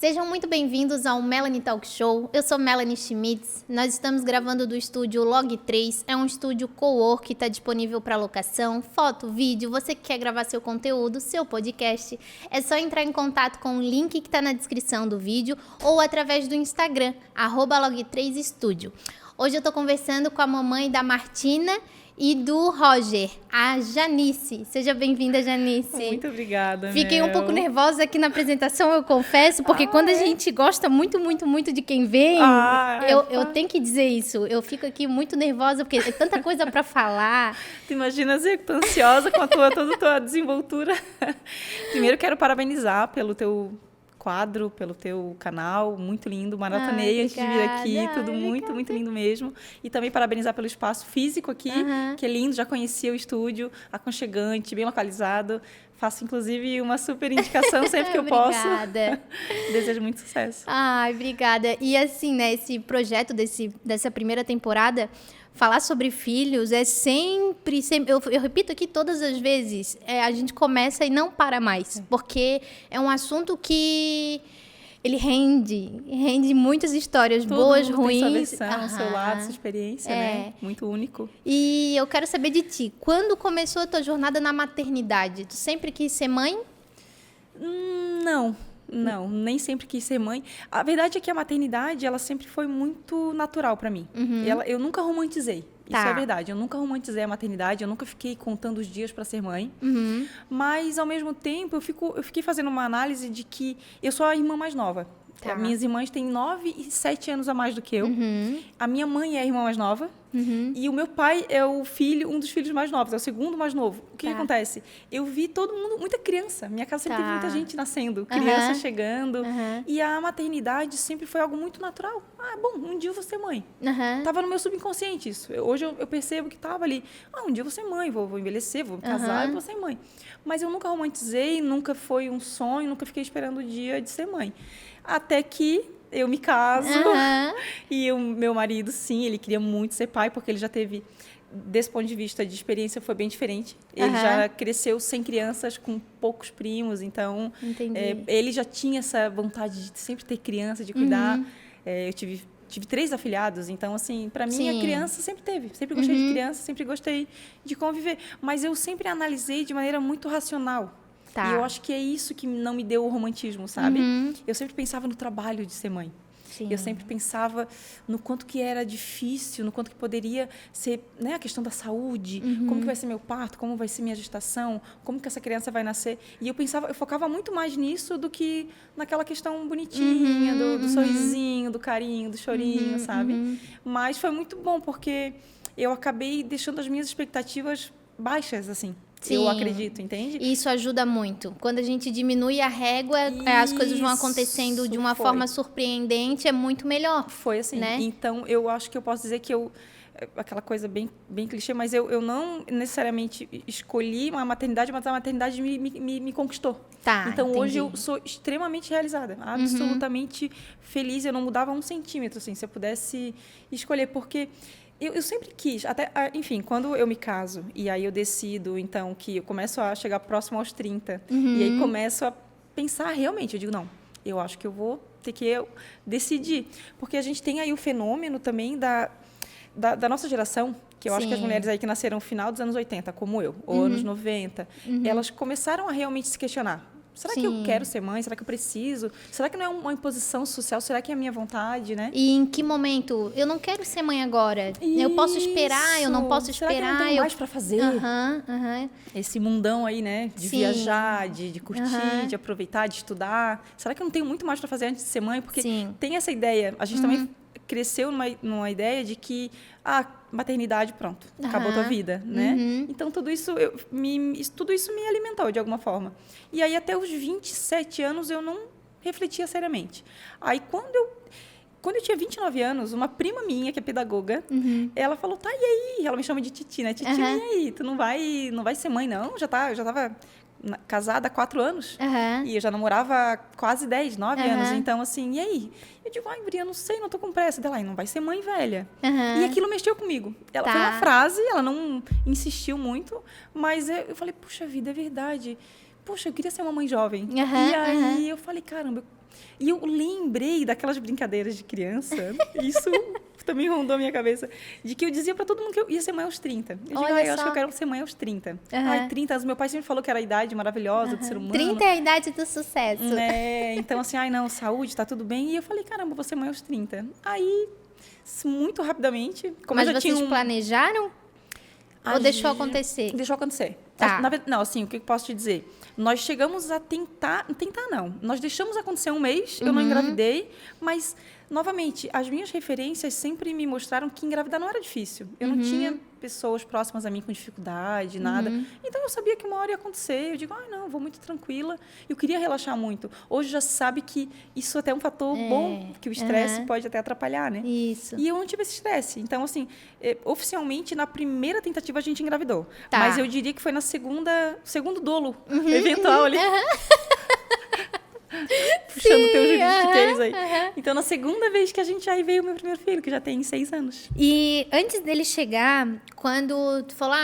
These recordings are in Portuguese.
Sejam muito bem-vindos ao Melanie Talk Show. Eu sou Melanie Schmitz. Nós estamos gravando do estúdio Log 3. É um estúdio co-work que está disponível para locação, foto, vídeo. Você que quer gravar seu conteúdo, seu podcast, é só entrar em contato com o link que está na descrição do vídeo ou através do Instagram, @log3studio. Hoje eu estou conversando com a mamãe da Martina e do Roger, a Janice. Seja bem-vinda, Janice. Muito obrigada, Fiquei um pouco nervosa aqui na apresentação, eu confesso, porque quando a gente gosta muito, muito, muito de quem vem, eu tenho que dizer isso. Eu fico aqui muito nervosa, porque é tanta coisa para falar. Tu imaginas, eu tô ansiosa com toda a tua desenvoltura. Primeiro, quero parabenizar pelo teu quadro, pelo teu canal, muito lindo, maratonei antes de vir aqui, tudo muito, muito lindo mesmo. E também parabenizar pelo espaço físico aqui, que é lindo, já conhecia o estúdio, aconchegante, bem localizado. Faço, inclusive, uma super indicação sempre que eu posso. Obrigada. Desejo muito sucesso. Ai, obrigada. E assim, né, esse projeto dessa primeira temporada, falar sobre filhos é sempre eu repito aqui todas as vezes, a gente começa e não para mais, porque é um assunto que ele rende muitas histórias, boas, ruins. Todo mundo tem sua versão, seu lado, sua experiência, né? Muito único. E eu quero saber de ti, quando começou a tua jornada na maternidade? Tu sempre quis ser mãe? Não, nem sempre quis ser mãe. A verdade é que a maternidade, ela sempre foi muito natural para mim. Eu nunca romantizei. Isso é verdade. Eu nunca romantizei a maternidade, eu nunca fiquei contando os dias para ser mãe. Mas, ao mesmo tempo, eu fiquei fazendo uma análise de que eu sou a irmã mais nova. Minhas irmãs têm 9 e 7 anos a mais do que eu. A minha mãe é a irmã mais nova. E o meu pai é um dos filhos mais novos, é o segundo mais novo. O que acontece? Eu vi todo mundo, muita criança. Minha casa sempre teve muita gente nascendo, criança chegando. E a maternidade sempre foi algo muito natural. Um dia eu vou ser mãe. Tava no meu subconsciente isso. Hoje eu percebo que tava ali. Um dia eu vou ser mãe, vou envelhecer, vou casar e vou ser mãe. Mas eu nunca romantizei, nunca foi um sonho, nunca fiquei esperando o dia de ser mãe. Até que eu me caso e o meu marido, sim, ele queria muito ser pai, porque ele já teve, desse ponto de vista de experiência, foi bem diferente. Ele já cresceu sem crianças, com poucos primos, então ele já tinha essa vontade de sempre ter criança, de cuidar. Eu tive 3 afilhados, então, assim, para mim, a criança sempre teve. Sempre gostei de criança, sempre gostei de conviver. Mas eu sempre analisei de maneira muito racional. E eu acho que é isso que não me deu o romantismo, sabe? Eu sempre pensava no trabalho de ser mãe. Eu sempre pensava no quanto que era difícil, no quanto que poderia ser, né, a questão da saúde, como que vai ser meu parto, como vai ser minha gestação, como que essa criança vai nascer. E eu focava muito mais nisso do que naquela questão bonitinha, do sorrisinho, do carinho, do chorinho, sabe? Mas foi muito bom, porque eu acabei deixando as minhas expectativas baixas, assim. Sim. Eu acredito, entende? Isso ajuda muito. Quando a gente diminui a régua, as coisas vão acontecendo de uma forma surpreendente, é muito melhor. Foi assim, né? Então, eu acho que eu posso dizer que aquela coisa bem clichê, mas eu não necessariamente escolhi uma maternidade, mas a maternidade me conquistou. Então, entendi. hoje eu sou extremamente realizada, absolutamente feliz. Eu não mudava 1 centímetro, assim, se eu pudesse escolher, porque eu sempre quis, enfim, quando eu me caso e aí eu decido, então, que eu começo a chegar próximo aos 30, e aí começo a pensar realmente, eu digo, não, eu acho que eu vou ter que decidir. Porque a gente tem aí o fenômeno também da nossa geração, que eu acho que as mulheres aí que nasceram no final dos anos 80, como eu, ou anos 90, elas começaram a realmente se questionar. Será que eu quero ser mãe? Será que eu preciso? Será que não é uma imposição social? Será que é a minha vontade, né? E em que momento? Eu não quero ser mãe agora. Eu posso esperar, eu não posso esperar. Será que eu não tenho mais para fazer? Esse mundão aí, né? De viajar, de curtir, de aproveitar, de estudar. Será que eu não tenho muito mais para fazer antes de ser mãe? Porque tem essa ideia. A gente também cresceu numa ideia de que maternidade, pronto, acabou a tua vida, né? Então, tudo isso me alimentou de alguma forma. E aí, até os 27 anos, eu não refletia seriamente. Aí, quando eu tinha 29 anos, uma prima minha, que é pedagoga, ela falou, e aí? Ela me chama de Titi, né? Titi, e aí? Tu não vai ser mãe, não? Eu já tava casada há 4 anos. E eu já namorava há quase 9 anos. Então, assim, e aí? Eu digo, guria, não sei, não tô com pressa. Dela, não vai ser mãe velha. E aquilo mexeu comigo. Ela foi uma frase, ela não insistiu muito, mas eu falei, puxa vida, é verdade. poxa, eu queria ser uma mãe jovem. E aí eu falei, caramba. E eu lembrei daquelas brincadeiras de criança. Isso também rondou a minha cabeça. De que eu dizia para todo mundo que eu ia ser mãe aos 30. Eu digo, eu acho que eu quero ser mãe aos 30. Ai, 30, meu pai sempre falou que era a idade maravilhosa do ser humano. 30 é a idade do sucesso. Então, assim, não, saúde, tá tudo bem. E eu falei, caramba, vou ser mãe aos 30. Aí, muito rapidamente... Mas vocês planejaram? Ou deixou acontecer? Deixou acontecer. Tá. Não, assim, o que eu posso te dizer? Nós chegamos a tentar não. Nós deixamos acontecer um mês, eu não engravidei, mas, novamente, as minhas referências sempre me mostraram que engravidar não era difícil. Eu não tinha pessoas próximas a mim com dificuldade, nada. Então, eu sabia que uma hora ia acontecer. Eu digo, não, vou muito tranquila. Eu queria relaxar muito. Hoje já sabe que isso até é um fator bom, que o estresse pode até atrapalhar, né? Isso. E eu não tive esse estresse. Então, assim, oficialmente, na primeira tentativa, a gente engravidou. Tá. Mas eu diria que foi na segundo dolo eventual ali. Puxando o teu juridiquês aí. Então, na segunda vez que a gente aí veio o meu primeiro filho, que já tem 6 anos. E antes dele chegar, quando tu falou,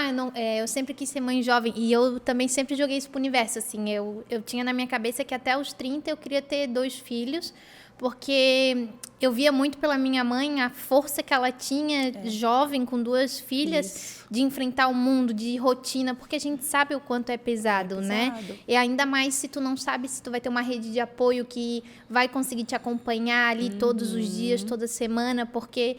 eu sempre quis ser mãe jovem, e eu também sempre joguei isso pro universo, assim, eu tinha na minha cabeça que até os 30 eu queria ter 2 filhos, porque eu via muito pela minha mãe a força que ela tinha, jovem, com 2 filhas, de enfrentar o mundo, de rotina, porque a gente sabe o quanto é pesado, né? E ainda mais se tu não sabe se tu vai ter uma rede de apoio que vai conseguir te acompanhar ali todos os dias, toda semana, porque...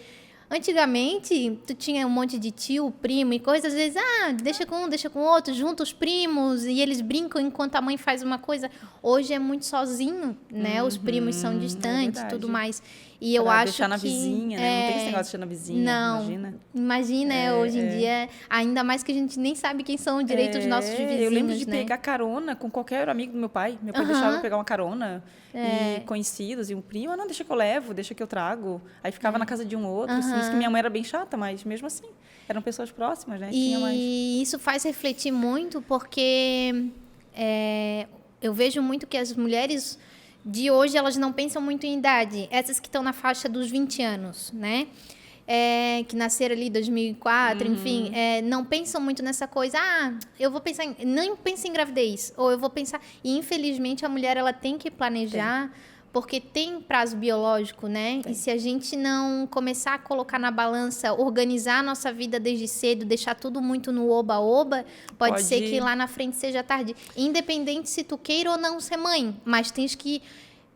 Antigamente, tu tinha um monte de tio, primo e coisas, às vezes, deixa com um, deixa com outro, junta os primos e eles brincam enquanto a mãe faz uma coisa. Hoje é muito sozinho, né? Os primos são distantes e tudo mais. E eu acho deixar na vizinha, né? Não tem esse negócio de deixar na vizinha, não, imagina hoje em dia, ainda mais que a gente nem sabe quem são direito os nossos vizinhos, eu lembro de né? pegar carona com qualquer amigo do meu pai. Meu pai deixava eu pegar uma carona. E conhecidos, e um primo, não, deixa que eu levo, deixa que eu trago. Aí ficava na casa de um outro, assim, isso que minha mãe era bem chata, mas mesmo assim, eram pessoas próximas, né? E isso faz refletir muito, porque eu vejo muito que as mulheres de hoje, elas não pensam muito em idade. Essas que estão na faixa dos 20 anos, né? Que nasceram ali em 2004, enfim, não pensam muito nessa coisa, eu vou pensar, não pensa em gravidez, ou eu vou pensar, e infelizmente a mulher, ela tem que planejar, porque tem prazo biológico, né? E se a gente não começar a colocar na balança, organizar a nossa vida desde cedo, deixar tudo muito no oba-oba, pode ser que lá na frente seja tarde. Independente se tu queira ou não ser mãe, mas tens que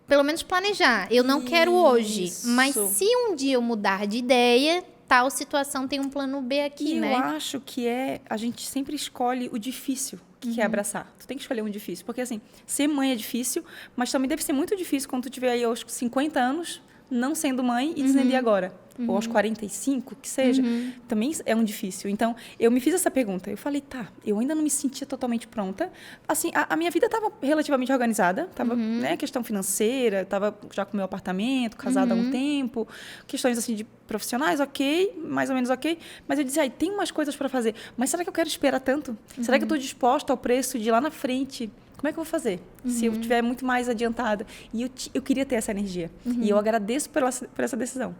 pelo menos planejar. Eu não quero hoje, mas se um dia eu mudar de ideia, tal situação tem um plano B aqui, né? Eu acho que a gente sempre escolhe o difícil que é abraçar. Tu tem que escolher um difícil, porque assim, ser mãe é difícil, mas também deve ser muito difícil quando tu tiver aí aos 50 anos, não sendo mãe e dizendo e agora? Ou aos 45, que seja, também é um difícil. Então, eu me fiz essa pergunta. Eu falei, eu ainda não me sentia totalmente pronta. Assim, a minha vida estava relativamente organizada. Estava, né, questão financeira, estava já com meu apartamento, casada há um tempo. Questões, assim, de profissionais, ok, mais ou menos ok. Mas eu dizia, tem umas coisas para fazer. Mas será que eu quero esperar tanto? Será que eu estou disposta ao preço de ir lá na frente? Como é que eu vou fazer se eu estiver muito mais adiantada? E eu queria ter essa energia. E eu agradeço por essa decisão.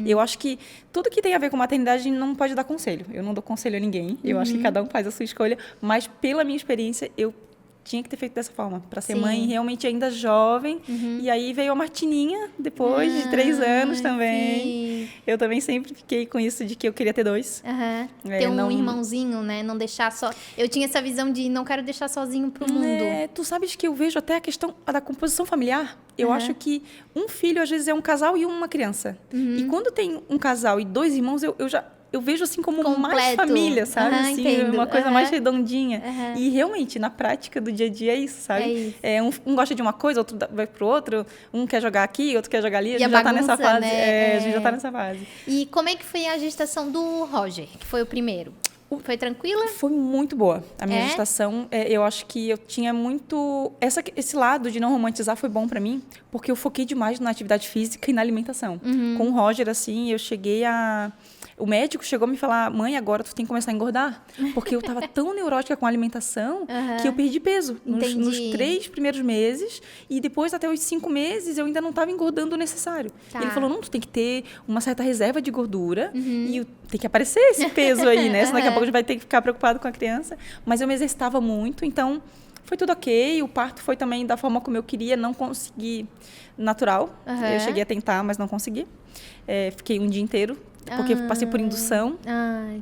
Eu acho que tudo que tem a ver com maternidade não pode dar conselho. Eu não dou conselho a ninguém. Eu acho que cada um faz a sua escolha. Mas, pela minha experiência, eu tinha que ter feito dessa forma. Para ser mãe realmente ainda jovem. E aí veio a Martininha, depois de 3 anos também. Sim. Eu também sempre fiquei com isso de que eu queria ter 2. Ter um irmãozinho, né? Não deixar só... Eu tinha essa visão de não quero deixar sozinho pro mundo. Tu sabes que eu vejo até a questão da composição familiar. Eu acho que um filho, às vezes, é um casal e uma criança. E quando tem um casal e 2 irmãos, eu vejo assim como mais família, sabe? Assim, entendo. Uma coisa mais redondinha. E realmente, na prática do dia a dia é isso, sabe? Um gosta de uma coisa, outro vai pro outro, um quer jogar aqui, outro quer jogar ali. A gente já tá nessa fase. Né? A gente já tá nessa fase. E como é que foi a gestação do Roger, que foi o primeiro? Foi tranquila? Foi muito boa. A minha gestação, eu acho que eu tinha muito... Esse lado de não romantizar foi bom pra mim, porque eu foquei demais na atividade física e na alimentação. Com o Roger, assim, eu cheguei a... O médico chegou a me falar, mãe, agora tu tem que começar a engordar. Porque eu tava tão neurótica com a alimentação que eu perdi peso nos 3 primeiros meses. E depois, até os 5 meses, eu ainda não tava engordando o necessário. Ele falou, não, tu tem que ter uma certa reserva de gordura e tem que aparecer esse peso aí, né? Senão daqui a pouco a gente vai ter que ficar preocupado com a criança. Mas eu me exercitava muito, então... Foi tudo ok, o parto foi também da forma como eu queria, não consegui natural. Eu cheguei a tentar, mas não consegui. Fiquei um dia inteiro, porque passei por indução.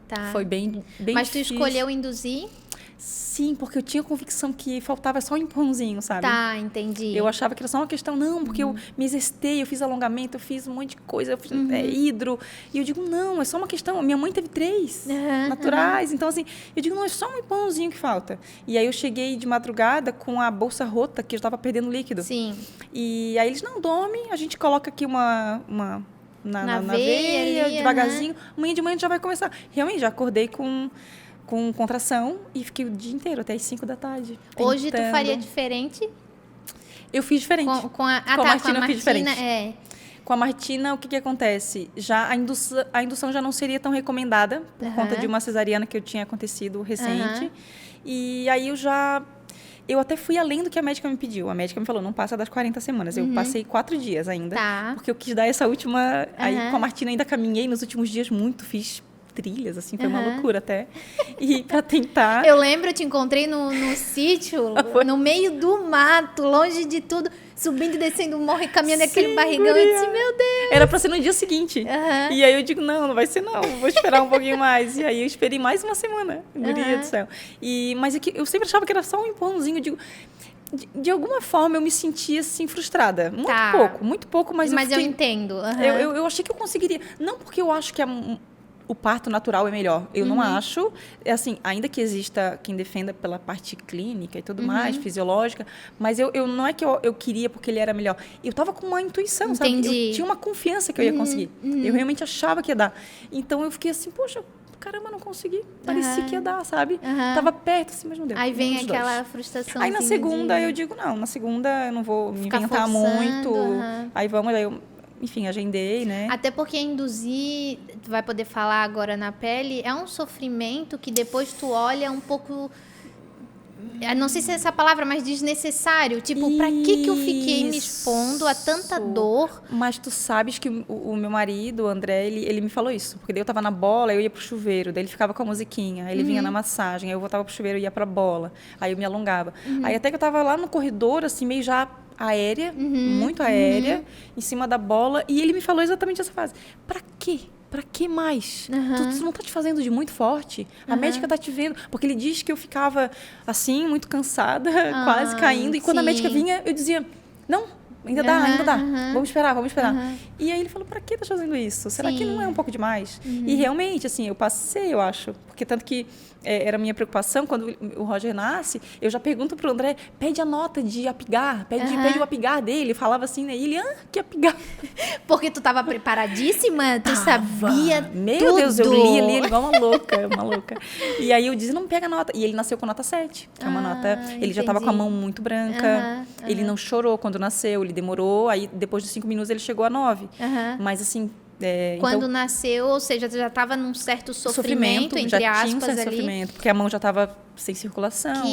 Tá. Foi bem Mas difícil. tu escolheu induzir? Sim, porque eu tinha convicção que faltava só um empurrãozinho, sabe? Tá, entendi. Eu achava que era só uma questão, não, porque eu me exercitei, eu fiz alongamento, eu fiz um monte de coisa, eu fiz hidro. E eu digo, não, é só uma questão. Minha mãe teve 3 naturais. Então, assim, eu digo, não, é só um empurrãozinho que falta. E aí eu cheguei de madrugada com a bolsa rota, que eu estava perdendo líquido. Sim. E aí eles, não, dorme, a gente coloca aqui na veia, ali, devagarzinho. Amanhã de manhã a gente já vai começar. Realmente, já acordei com contração e fiquei o dia inteiro, até as 5 da tarde. Hoje tu faria diferente? Eu fiz diferente. Com a Martina eu fiz diferente. Com a Martina, o que acontece? Já a indução já não seria tão recomendada por conta de uma cesariana que eu tinha acontecido recente. E aí eu até fui além do que a médica me pediu. A médica me falou, não passa das 40 semanas. Eu passei 4 dias ainda. Tá. Porque eu quis dar essa última... Aí com a Martina ainda caminhei nos últimos dias muito, fiz trilhas, assim, foi uma loucura até. E para tentar... Eu lembro, eu te encontrei no sítio, no meio do mato, longe de tudo, subindo e descendo o morro e caminhando aquele barrigão. Eu disse, meu Deus! Era para ser no dia seguinte. E aí eu digo, não vai ser não, vou esperar um pouquinho mais. E aí eu esperei mais uma semana, guria do céu. Mas eu sempre achava que era só um empurrãozinho, eu digo... De alguma forma, eu me sentia, assim, frustrada. Muito pouco, mas eu entendo. Eu achei que eu conseguiria. Não porque eu acho que o parto natural é melhor. Eu não acho. Assim, ainda que exista quem defenda pela parte clínica e tudo mais, fisiológica, mas eu não é que eu queria porque ele era melhor. Eu estava com uma intuição, sabe? Eu tinha uma confiança que eu ia conseguir. Eu realmente achava que ia dar. Então, eu fiquei assim, poxa... Caramba, não consegui. Parecia que ia dar, sabe? Tava perto, assim, mas não deu. Aí vem aquela frustração. Aí na segunda eu digo, não, na segunda eu não vou me inventar muito. Aí enfim, agendei, né? Até porque induzir, tu vai poder falar agora na pele, é um sofrimento que depois tu olha um pouco... Não sei se é essa palavra, mas desnecessário. Tipo, pra que eu fiquei me expondo a tanta dor? Mas tu sabes que o meu marido, o André, ele me falou isso. Porque daí eu tava na bola, eu ia pro chuveiro. Daí ele ficava com a musiquinha. Aí ele vinha na massagem. Aí eu voltava pro chuveiro, eu ia pra bola. Aí eu me alongava. Aí até que eu tava lá no corredor, assim, meio já aérea. Muito aérea. Em cima da bola. E ele me falou exatamente essa frase. Pra quê? Pra que mais? Tu não tá te fazendo de muito forte? A médica tá te vendo. Porque ele diz que eu ficava assim, muito cansada, quase caindo. E quando a médica vinha, eu dizia, não, ainda dá. Vamos esperar. E aí ele falou, pra que tá fazendo isso? Será que não é um pouco demais? E realmente, assim, eu passei, eu acho. Porque tanto que era a minha preocupação, quando o Roger nasce, eu já pergunto pro André, pede a nota de apigar, pede o apigar dele. Eu falava assim, né? E ele, que apigar? Porque tu tava preparadíssima? Tu sabia Meu tudo. Deus, eu li igual uma louca. E aí eu disse, não pega nota. E ele nasceu com nota 7, que é uma nota... Ele já tava com a mão muito branca. Ele não chorou quando nasceu, ele demorou. Aí depois de 5 minutos ele chegou a 9. Mas assim... Quando nasceu, ou seja, já estava num certo sofrimento entre já aspas, tinha um certo ali. Sofrimento, porque a mão já estava sem circulação.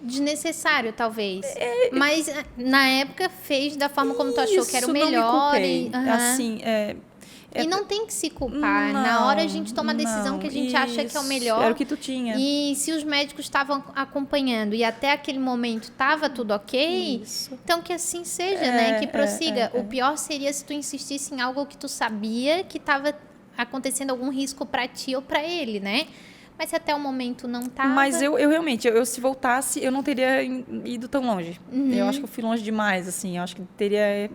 Desnecessário, talvez. Mas, na época, fez da forma como tu achou que era o melhor. Não me culpei. Assim, e não tem que se culpar. Na hora a gente toma a decisão que a gente acha que é o melhor. Era o que tu tinha. E se os médicos estavam acompanhando e até aquele momento estava tudo ok, então que assim seja, né? Que prossiga. O pior seria se tu insistisse em algo que tu sabia que estava acontecendo algum risco para ti ou para ele, né? Mas se até o momento não estava... Mas eu realmente, se voltasse, eu não teria ido tão longe. Eu acho que eu fui longe demais, assim. Eu acho que teria...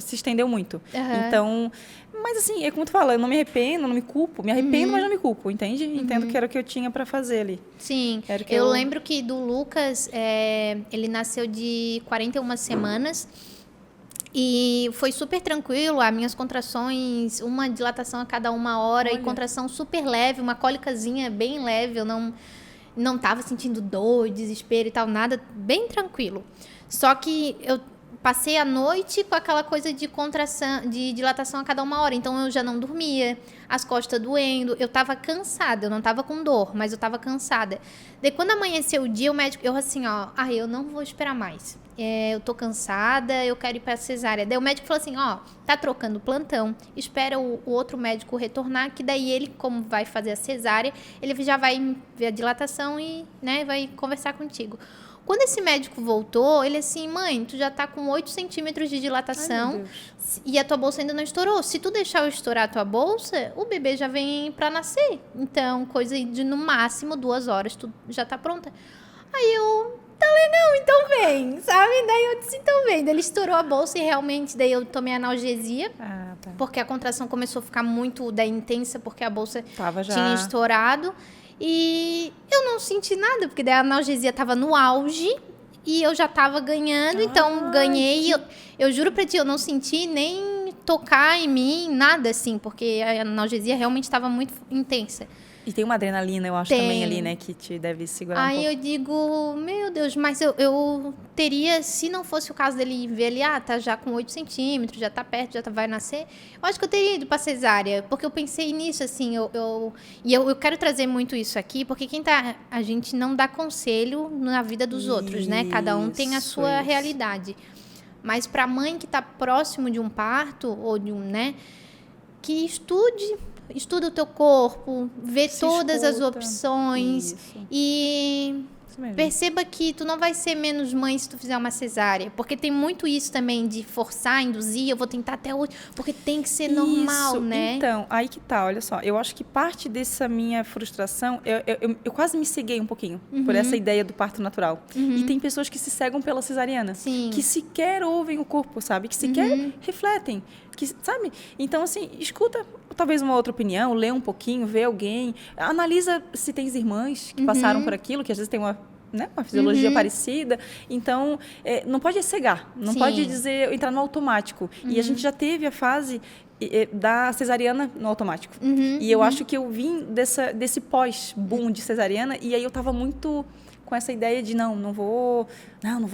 se estendeu muito. Então... Mas, assim, é como tu fala, eu não me arrependo, não me culpo. Me arrependo, mas não me culpo, entende? Entendo que era o que eu tinha para fazer ali. Sim. Eu lembro que do Lucas, ele nasceu de 41 semanas... E foi super tranquilo, as minhas contrações, uma dilatação a cada 1 hora. Olha. E contração super leve, uma cólicazinha bem leve. Eu não tava sentindo dor, desespero e tal, nada, bem tranquilo. Só que eu passei a noite com aquela coisa de contração, de dilatação a cada 1 hora. Então, eu já não dormia, as costas doendo. Eu tava cansada, eu não tava com dor, mas eu tava cansada. Daí, quando amanheceu o dia, o médico... Eu assim, eu não vou esperar mais. Eu tô cansada, eu quero ir pra cesárea. Daí o médico falou assim, tá trocando plantão, espera o outro médico retornar, que daí ele, como vai fazer a cesárea, ele já vai ver a dilatação e, né, vai conversar contigo. Quando esse médico voltou, ele assim, mãe, tu já tá com 8 centímetros de dilatação e a tua bolsa ainda não estourou. Se tu deixar eu estourar a tua bolsa, o bebê já vem pra nascer. Então, coisa de no máximo 2 horas, tu já tá pronta. Aí eu, tá legal, então vem, sabe? Daí eu disse, então vem. Daí ele estourou a bolsa e realmente, daí eu tomei analgesia. Tá. Porque a contração começou a ficar muito intensa, porque a bolsa Tava já... tinha estourado. E eu não senti nada, porque daí a analgesia tava no auge e eu já tava ganhando, então ganhei. Eu juro pra ti, eu não senti nem tocar em mim, nada assim, porque a analgesia realmente estava muito intensa. E tem uma adrenalina, eu acho, também ali, né, que te deve segurar um pouco. Aí eu digo, meu Deus, mas eu teria, se não fosse o caso dele ver ali, tá já com 8 centímetros, já tá perto, vai nascer, eu acho que eu teria ido pra cesárea, porque eu pensei nisso, assim, eu quero trazer muito isso aqui, porque a gente não dá conselho na vida dos outros, né? Cada um tem a sua realidade. Mas pra mãe que tá próximo de um parto, ou de né, que estuda o teu corpo, vê todas as opções e perceba que tu não vai ser menos mãe se tu fizer uma cesárea, porque tem muito isso também de forçar, induzir, eu vou tentar até hoje, porque tem que ser normal, né? Então, aí que tá, olha só, eu acho que parte dessa minha frustração, eu quase me ceguei um pouquinho por essa ideia do parto natural. E tem pessoas que se cegam pela cesariana, que sequer ouvem o corpo, sabe? Que sequer refletem, que, sabe? Então, assim, escuta talvez uma outra opinião, lê um pouquinho, vê alguém, analisa se tens irmãs que passaram por aquilo, que às vezes tem uma fisiologia parecida. Então, não pode cegar, não pode entrar no automático. E a gente já teve a fase da cesariana no automático. E eu acho que eu vim desse pós-boom de cesariana, e aí eu estava muito com essa ideia de não vou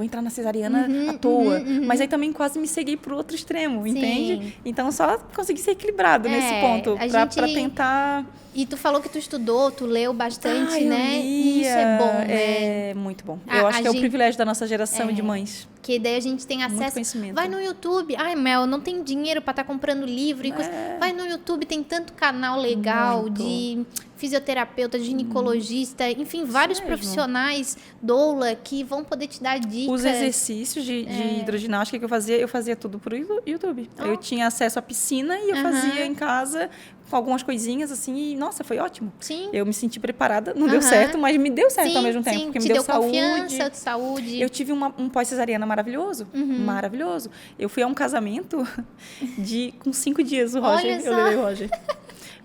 entrar na cesariana à toa. Mas aí também quase me ceguei pro outro extremo, entende? Então, só consegui ser equilibrado nesse ponto, para tentar... E tu falou que tu estudou, tu leu bastante, né? E isso é bom, né? É muito bom. Eu acho que é o privilégio da nossa geração de mães. Que daí a gente tem acesso... Muito conhecimento. Vai no YouTube. Ai, Mel, não tem dinheiro para estar comprando livro e coisa. Vai no YouTube, tem tanto canal legal de fisioterapeuta, ginecologista, enfim, vários profissionais, doula, que vão poder te dar dicas. Os exercícios de hidroginástica que eu fazia tudo por YouTube. Eu tinha acesso à piscina e eu fazia em casa com algumas coisinhas assim e, nossa, foi ótimo. Sim. Eu me senti preparada, não deu certo, mas me deu certo ao mesmo tempo, porque me deu saúde. Eu tive um pós-cesariana maravilhoso, maravilhoso. Eu fui a um casamento com 5 dias, o Roger. Eu levei o Roger.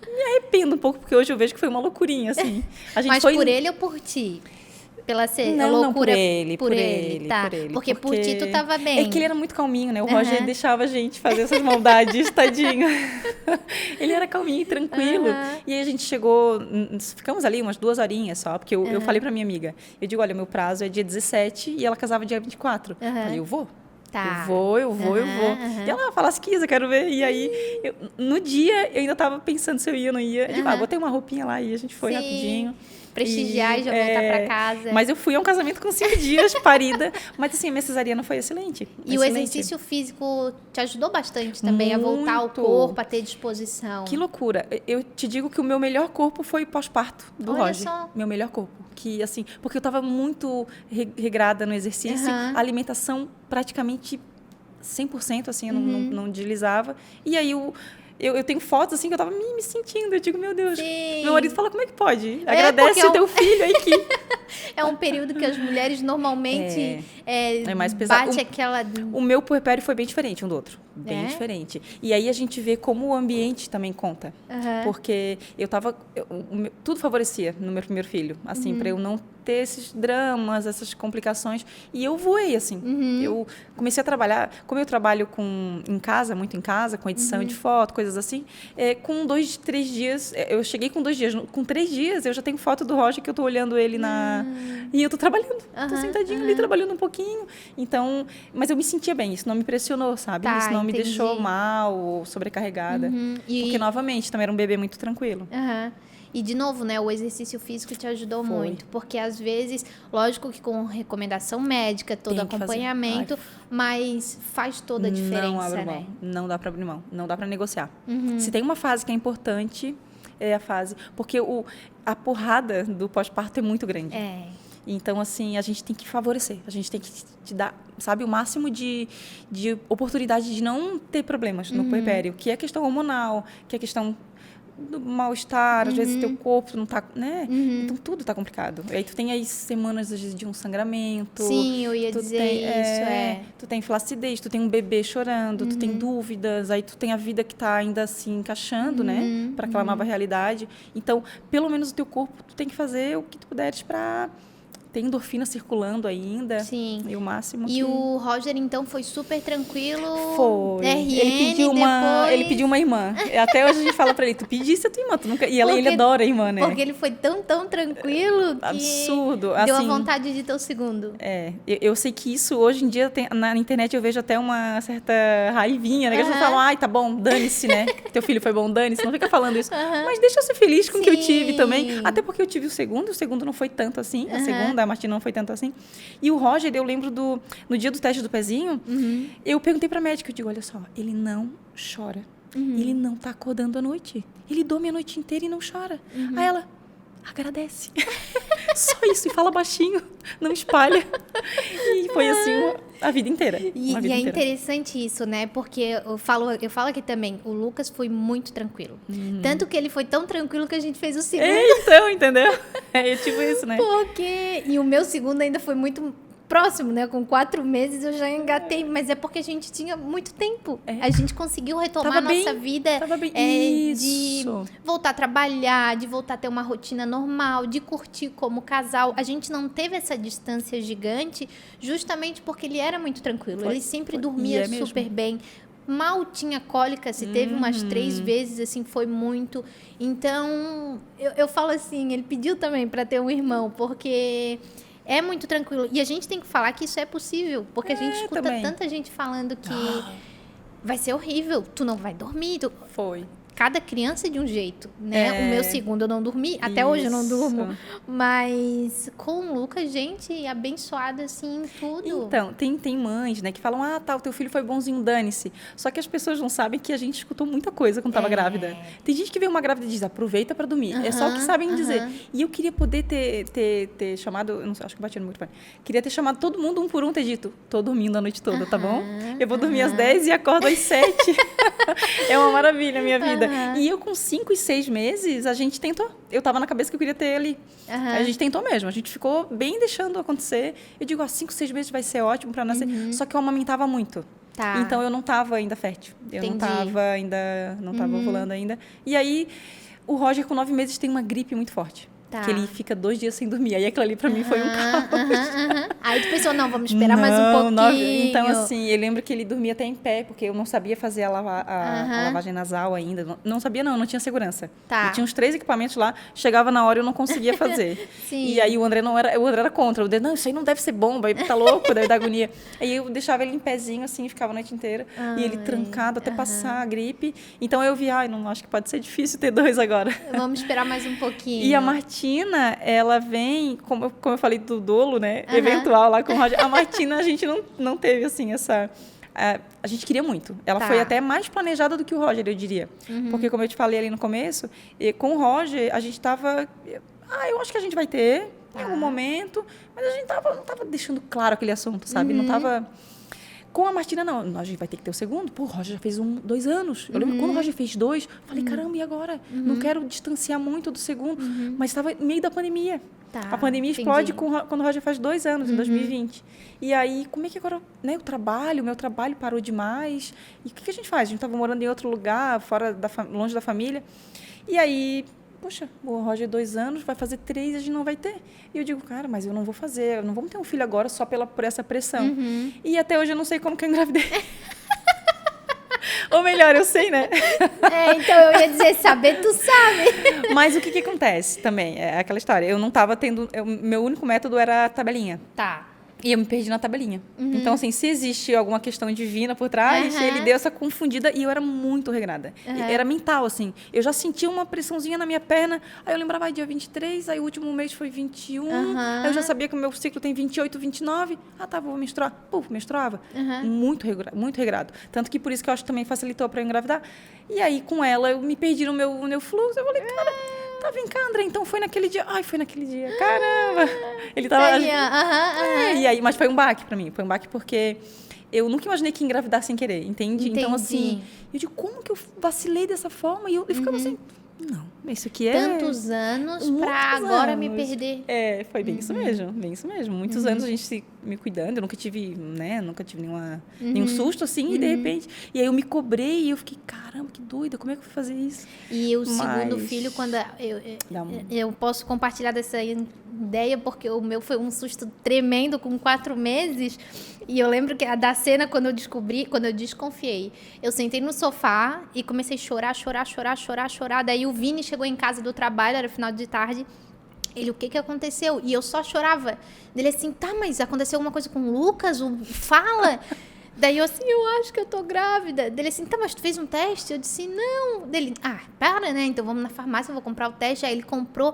Me arrependo um pouco, porque hoje eu vejo que foi uma loucurinha, assim. Mas por ele ou por ti? Pela loucura por ele, tá? Porque por ti tu tava bem. É que ele era muito calminho, né? O Roger deixava a gente fazer essas maldades, tadinho. Ele era calminho e tranquilo. E aí a gente ficamos ali umas 2 horinhas só, porque eu falei pra minha amiga, eu digo, olha, meu prazo é dia 17 e ela casava dia 24. Eu falei, eu vou. Tá. Eu vou. E ela fala, se quiser, quero ver. E aí, no dia, eu ainda tava pensando se eu ia ou não ia. Eu digo, botei uma roupinha lá e a gente foi rapidinho. Prestigiar e já voltar pra casa. Mas eu fui a um casamento com 5 dias, parida. Mas, assim, a minha cesariana foi excelente. E o exercício físico te ajudou bastante também a voltar ao corpo, a ter disposição. Que loucura. Eu te digo que o meu melhor corpo foi pós-parto do Roger. Só. Meu melhor corpo. Que, assim, porque eu estava muito regrada no exercício. A alimentação praticamente 100%, assim, eu não deslizava. E aí eu tenho fotos assim que eu tava me sentindo. Eu digo, meu Deus. Sim. Meu marido fala, como é que pode? Agradece o teu filho aí que... É um período que as mulheres normalmente é mais pesado. Bate aquela... O meu puerpério foi bem diferente um do outro. Bem diferente. E aí a gente vê como o ambiente também conta. Porque tudo favorecia no meu primeiro filho. Assim, para eu não ter esses dramas, essas complicações. E eu voei, assim. Eu comecei a trabalhar... Como eu trabalho muito em casa, com edição de foto, coisas assim. Com 2, 3 dias... Eu cheguei com 2 dias. Com 3 dias, eu já tenho foto do Roger que eu tô olhando ele e eu tô trabalhando. Tô sentadinho ali, trabalhando um pouquinho. Então... Mas eu me sentia bem. Isso não me pressionou, sabe? Isso não me deixou mal ou sobrecarregada. Porque, novamente, também era um bebê muito tranquilo. E, de novo, né, o exercício físico te ajudou muito. Porque, às vezes, lógico que com recomendação médica, todo acompanhamento, mas faz toda a diferença, não abro mão. Não dá para abrir mão. Não dá para negociar. Se tem uma fase que é importante, é a fase... Porque a porrada do pós-parto é muito grande. Então, assim, a gente tem que favorecer. A gente tem que te dar, sabe, o máximo de oportunidade de não ter problemas no puerpério, que é questão hormonal, que é questão do mal-estar, às vezes teu corpo não tá, né? Então tudo tá complicado. E aí tu tem aí semanas às vezes de um sangramento. Sim, eu ia dizer isso, Tu tem flacidez, tu tem um bebê chorando, tu tem dúvidas, aí tu tem a vida que tá ainda assim encaixando, né, para aquela nova realidade. Então, pelo menos o teu corpo tu tem que fazer o que tu puderes para ter endorfina circulando ainda. Sim. E o máximo. E o Roger, então, foi super tranquilo? Foi. RN, ele pediu uma irmã. Até hoje a gente fala pra ele, tu pedisse a tua irmã. Tu nunca... E ele adora a irmã, né? Porque ele foi tão tranquilo que... Absurdo. Deu assim, a vontade de ter o segundo. Eu sei que isso, hoje em dia, na internet eu vejo até uma certa raivinha, né? Que as pessoas falam, ai, tá bom, dane-se, né? Teu filho foi bom, dane-se. Não fica falando isso. Mas deixa eu ser feliz com o que eu tive também. Até porque eu tive o segundo não foi tanto assim. A segunda, a Martina não foi tanto assim. E o Roger, eu lembro no dia do teste do pezinho, eu perguntei pra médica, eu digo, olha só, ele não chora. Ele não tá acordando à noite. Ele dorme a noite inteira e não chora. Aí ela, agradece. Só isso, e fala baixinho, não espalha. E foi assim a vida inteira. E é interessante isso, né? Porque eu falo aqui também, o Lucas foi muito tranquilo. Tanto que ele foi tão tranquilo que a gente fez o segundo. Então, entendeu? É tipo isso, né? E o meu segundo ainda foi muito próximo, né? Com 4 meses eu já engatei, mas é porque a gente tinha muito tempo. A gente conseguiu retomar a nossa vida de voltar a trabalhar, de voltar a ter uma rotina normal, de curtir como casal. A gente não teve essa distância gigante justamente porque ele era muito tranquilo. Ele sempre dormia super bem. Mal tinha cólica, se teve umas 3 vezes, assim, foi muito. Então, eu falo assim, ele pediu também para ter um irmão, porque... É muito tranquilo. E a gente tem que falar que isso é possível. Porque a gente escuta tanta gente falando que vai ser horrível. Tu não vai dormir. Foi. Cada criança é de um jeito, né? O meu segundo eu não dormi. Até hoje eu não durmo. Mas com o Lucas, gente, abençoada, assim, em tudo. Então, tem mães, né, que falam, o teu filho foi bonzinho, dane-se. Só que as pessoas não sabem que a gente escutou muita coisa quando estava grávida. Tem gente que vê uma grávida e diz, aproveita para dormir. É só o que sabem dizer. E eu queria poder ter chamado, eu não sei, acho que bati no microfone. Queria ter chamado todo mundo um por um, ter dito, tô dormindo a noite toda, tá bom? Eu vou dormir às 10 e acordo às 7. É uma maravilha a minha vida. E eu, com 5 e 6 meses, a gente tentou. Eu tava na cabeça que eu queria ter ele. A gente tentou mesmo. A gente ficou bem deixando acontecer. Eu digo, 5, 6 meses vai ser ótimo para nascer. Só que eu amamentava muito. Então, eu não tava ainda fértil. Eu não tava ovulando ainda. E aí, o Roger, com 9 meses, tem uma gripe muito forte. Que ele fica 2 dias sem dormir. Aí aquilo ali pra mim foi um caos. Aí tu pensou, não, vamos esperar mais um pouquinho. Então, assim, eu lembro que ele dormia até em pé, porque eu não sabia fazer a lavagem nasal ainda. Não sabia, não tinha segurança. Eu tinha uns 3 equipamentos lá, chegava na hora e eu não conseguia fazer. E aí o André era contra. O André, não, isso aí não deve ser bom, vai tá louco, deve dar agonia. Aí eu deixava ele em pezinho, assim, ficava a noite inteira. E ele trancado até passar a gripe. Então eu vi, não acho que pode ser difícil ter 2 agora. Vamos esperar mais um pouquinho. E a Martina, ela vem, como eu falei do dolo, né, eventual lá com o Roger. A Martina, a gente não teve, assim, essa... A gente queria muito. Ela foi até mais planejada do que o Roger, eu diria. Porque, como eu te falei ali no começo, com o Roger, a gente estava... eu acho que a gente vai ter em algum momento, mas a gente não estava deixando claro aquele assunto, sabe? Não estava... Com a Martina, não. A gente vai ter que ter o segundo. Pô, o Roger já fez 2 anos. Eu lembro que quando o Roger fez 2, eu falei, caramba, e agora? Não quero distanciar muito do segundo. Mas estava no meio da pandemia. A pandemia explode quando o Roger faz 2 anos, em 2020. E aí, como é que agora, né, o meu trabalho parou demais. E o que a gente faz? A gente estava morando em outro lugar, longe da família. E aí... Poxa, o Roger 2 anos, vai fazer 3 e a gente não vai ter. E eu digo, cara, mas eu não vou fazer, não vamos ter um filho agora só por essa pressão. E até hoje eu não sei como que eu engravidei. Ou melhor, eu sei, né? Então eu ia dizer, saber, tu sabe. Mas o que acontece também? É aquela história, eu não estava tendo... meu único método era a tabelinha. E eu me perdi na tabelinha. Então, assim, se existe alguma questão divina por trás, ele deu essa confundida e eu era muito regrada. Era mental, assim. Eu já sentia uma pressãozinha na minha perna, aí eu lembrava, dia 23, aí o último mês foi 21, aí eu já sabia que o meu ciclo tem 28, 29. Vou menstruar. Menstruava. Muito regrado. Tanto que por isso que eu acho que também facilitou para eu engravidar. E aí, com ela, eu me perdi no meu fluxo. Eu falei, cara... Tá, vem cá, André, então foi naquele dia. Ai, foi naquele dia. Caramba! Ele tava... E aí, mas foi um baque pra mim. Foi um baque porque eu nunca imaginei que ia engravidar sem querer, entende? Então, assim, eu digo, como que eu vacilei dessa forma? E eu ficava assim, não, isso aqui é... Tantos anos pra agora me perder. Foi bem isso mesmo, bem isso mesmo. Muitos anos a gente me cuidando, eu nunca tive, né, nenhum susto, assim, e de repente... E aí eu me cobrei e eu fiquei, caramba, que doida, como é que eu vou fazer isso? E o segundo filho, quando eu posso compartilhar dessa ideia, porque o meu foi um susto tremendo com 4 meses. E eu lembro da cena quando eu desconfiei. Eu sentei no sofá e comecei a chorar. Daí o Vini chegou em casa do trabalho, era final de tarde. Ele, o que aconteceu? E eu só chorava. Ele assim, tá, mas aconteceu alguma coisa com o Lucas? Fala! Daí eu assim, eu acho que eu tô grávida. Dele assim, tá, mas tu fez um teste? Eu disse, não. Dele, para, né? Então vamos na farmácia, eu vou comprar o teste. Aí ele comprou.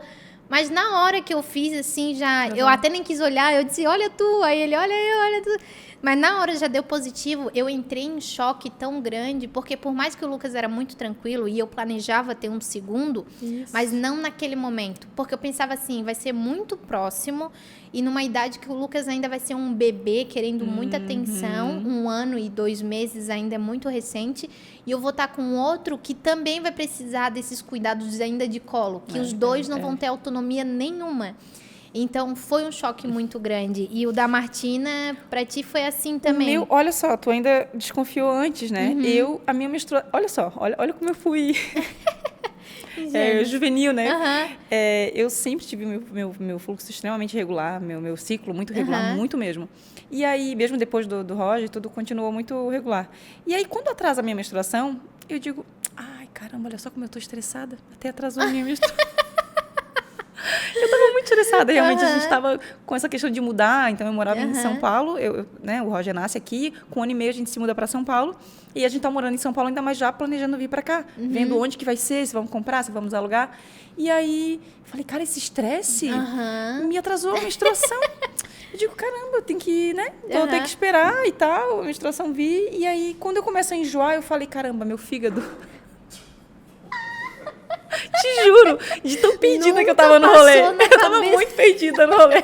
Mas na hora que eu fiz, assim, eu até nem quis olhar. Eu disse, olha tu. Aí ele, olha eu, olha tu. Mas na hora já deu positivo. Eu entrei em choque tão grande. Porque por mais que o Lucas era muito tranquilo e eu planejava ter um segundo, mas não naquele momento. Porque eu pensava assim, vai ser muito próximo e numa idade que o Lucas ainda vai ser um bebê, querendo muita atenção. 1 ano e 2 meses ainda é muito recente. E eu vou estar com outro que também vai precisar desses cuidados ainda de colo. Que os dois não vão ter autonomia nenhuma. Então, foi um choque muito grande. E o da Martina, pra ti, foi assim também. Olha só, tu ainda desconfiou antes, né? A minha menstruação... Olha só, olha como eu fui... juvenil, né? Eu sempre tive meu fluxo extremamente regular, meu ciclo muito regular, muito mesmo. E aí, mesmo depois do Roger, tudo continuou muito regular. E aí, quando atrasa a minha menstruação, eu digo, ai, caramba, olha só como eu tô estressada. Até atrasou a minha menstruação. Eu estava muito estressada, realmente. A gente estava com essa questão de mudar. Então, eu morava em São Paulo. Né, o Roger nasce aqui. Com 1 ano e meio, a gente se muda para São Paulo. E a gente está morando em São Paulo, ainda mais já planejando vir para cá. Vendo onde que vai ser, se vamos comprar, se vamos alugar. E aí, falei, cara, esse estresse me atrasou a menstruação. Eu digo, caramba, eu tenho que, né? Eu tenho que esperar e tal, a menstruação vir. E aí, quando eu começo a enjoar, eu falei, caramba, meu fígado... Te juro, de tão perdida que eu tava no rolê. Eu tava muito perdida no rolê.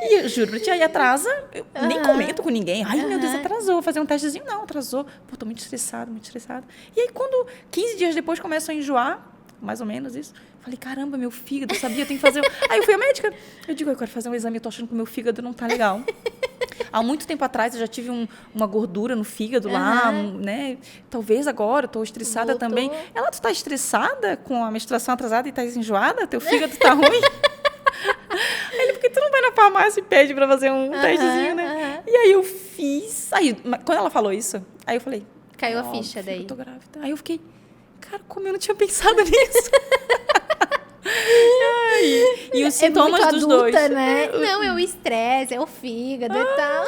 E eu juro pra ti, aí atrasa, eu nem comento com ninguém. Ai, meu Deus, atrasou, vou fazer um testezinho. Não, atrasou. Pô, tô muito estressada, muito estressada. E aí, quando 15 dias depois começo a enjoar, mais ou menos isso, falei, caramba, meu fígado, sabia, eu tenho que fazer... Aí eu fui à médica. Eu digo, eu quero fazer um exame, eu tô achando que o meu fígado não tá legal. Há muito tempo atrás, eu já tive uma gordura no fígado lá, né? Talvez agora, eu tô estressada também. Ela, tu tá estressada com a menstruação atrasada e tá enjoada? Teu fígado tá ruim? Ele, porque tu não vai na farmácia e pede pra fazer um testezinho, né? E aí eu fiz. Aí, quando ela falou isso, aí eu falei... Caiu a ficha daí. Eu tô grávida. Aí eu fiquei, cara, como eu não tinha pensado nisso? E os sintomas muito dos adulta, dois. Né? Não, é o estresse, é o fígado e tal.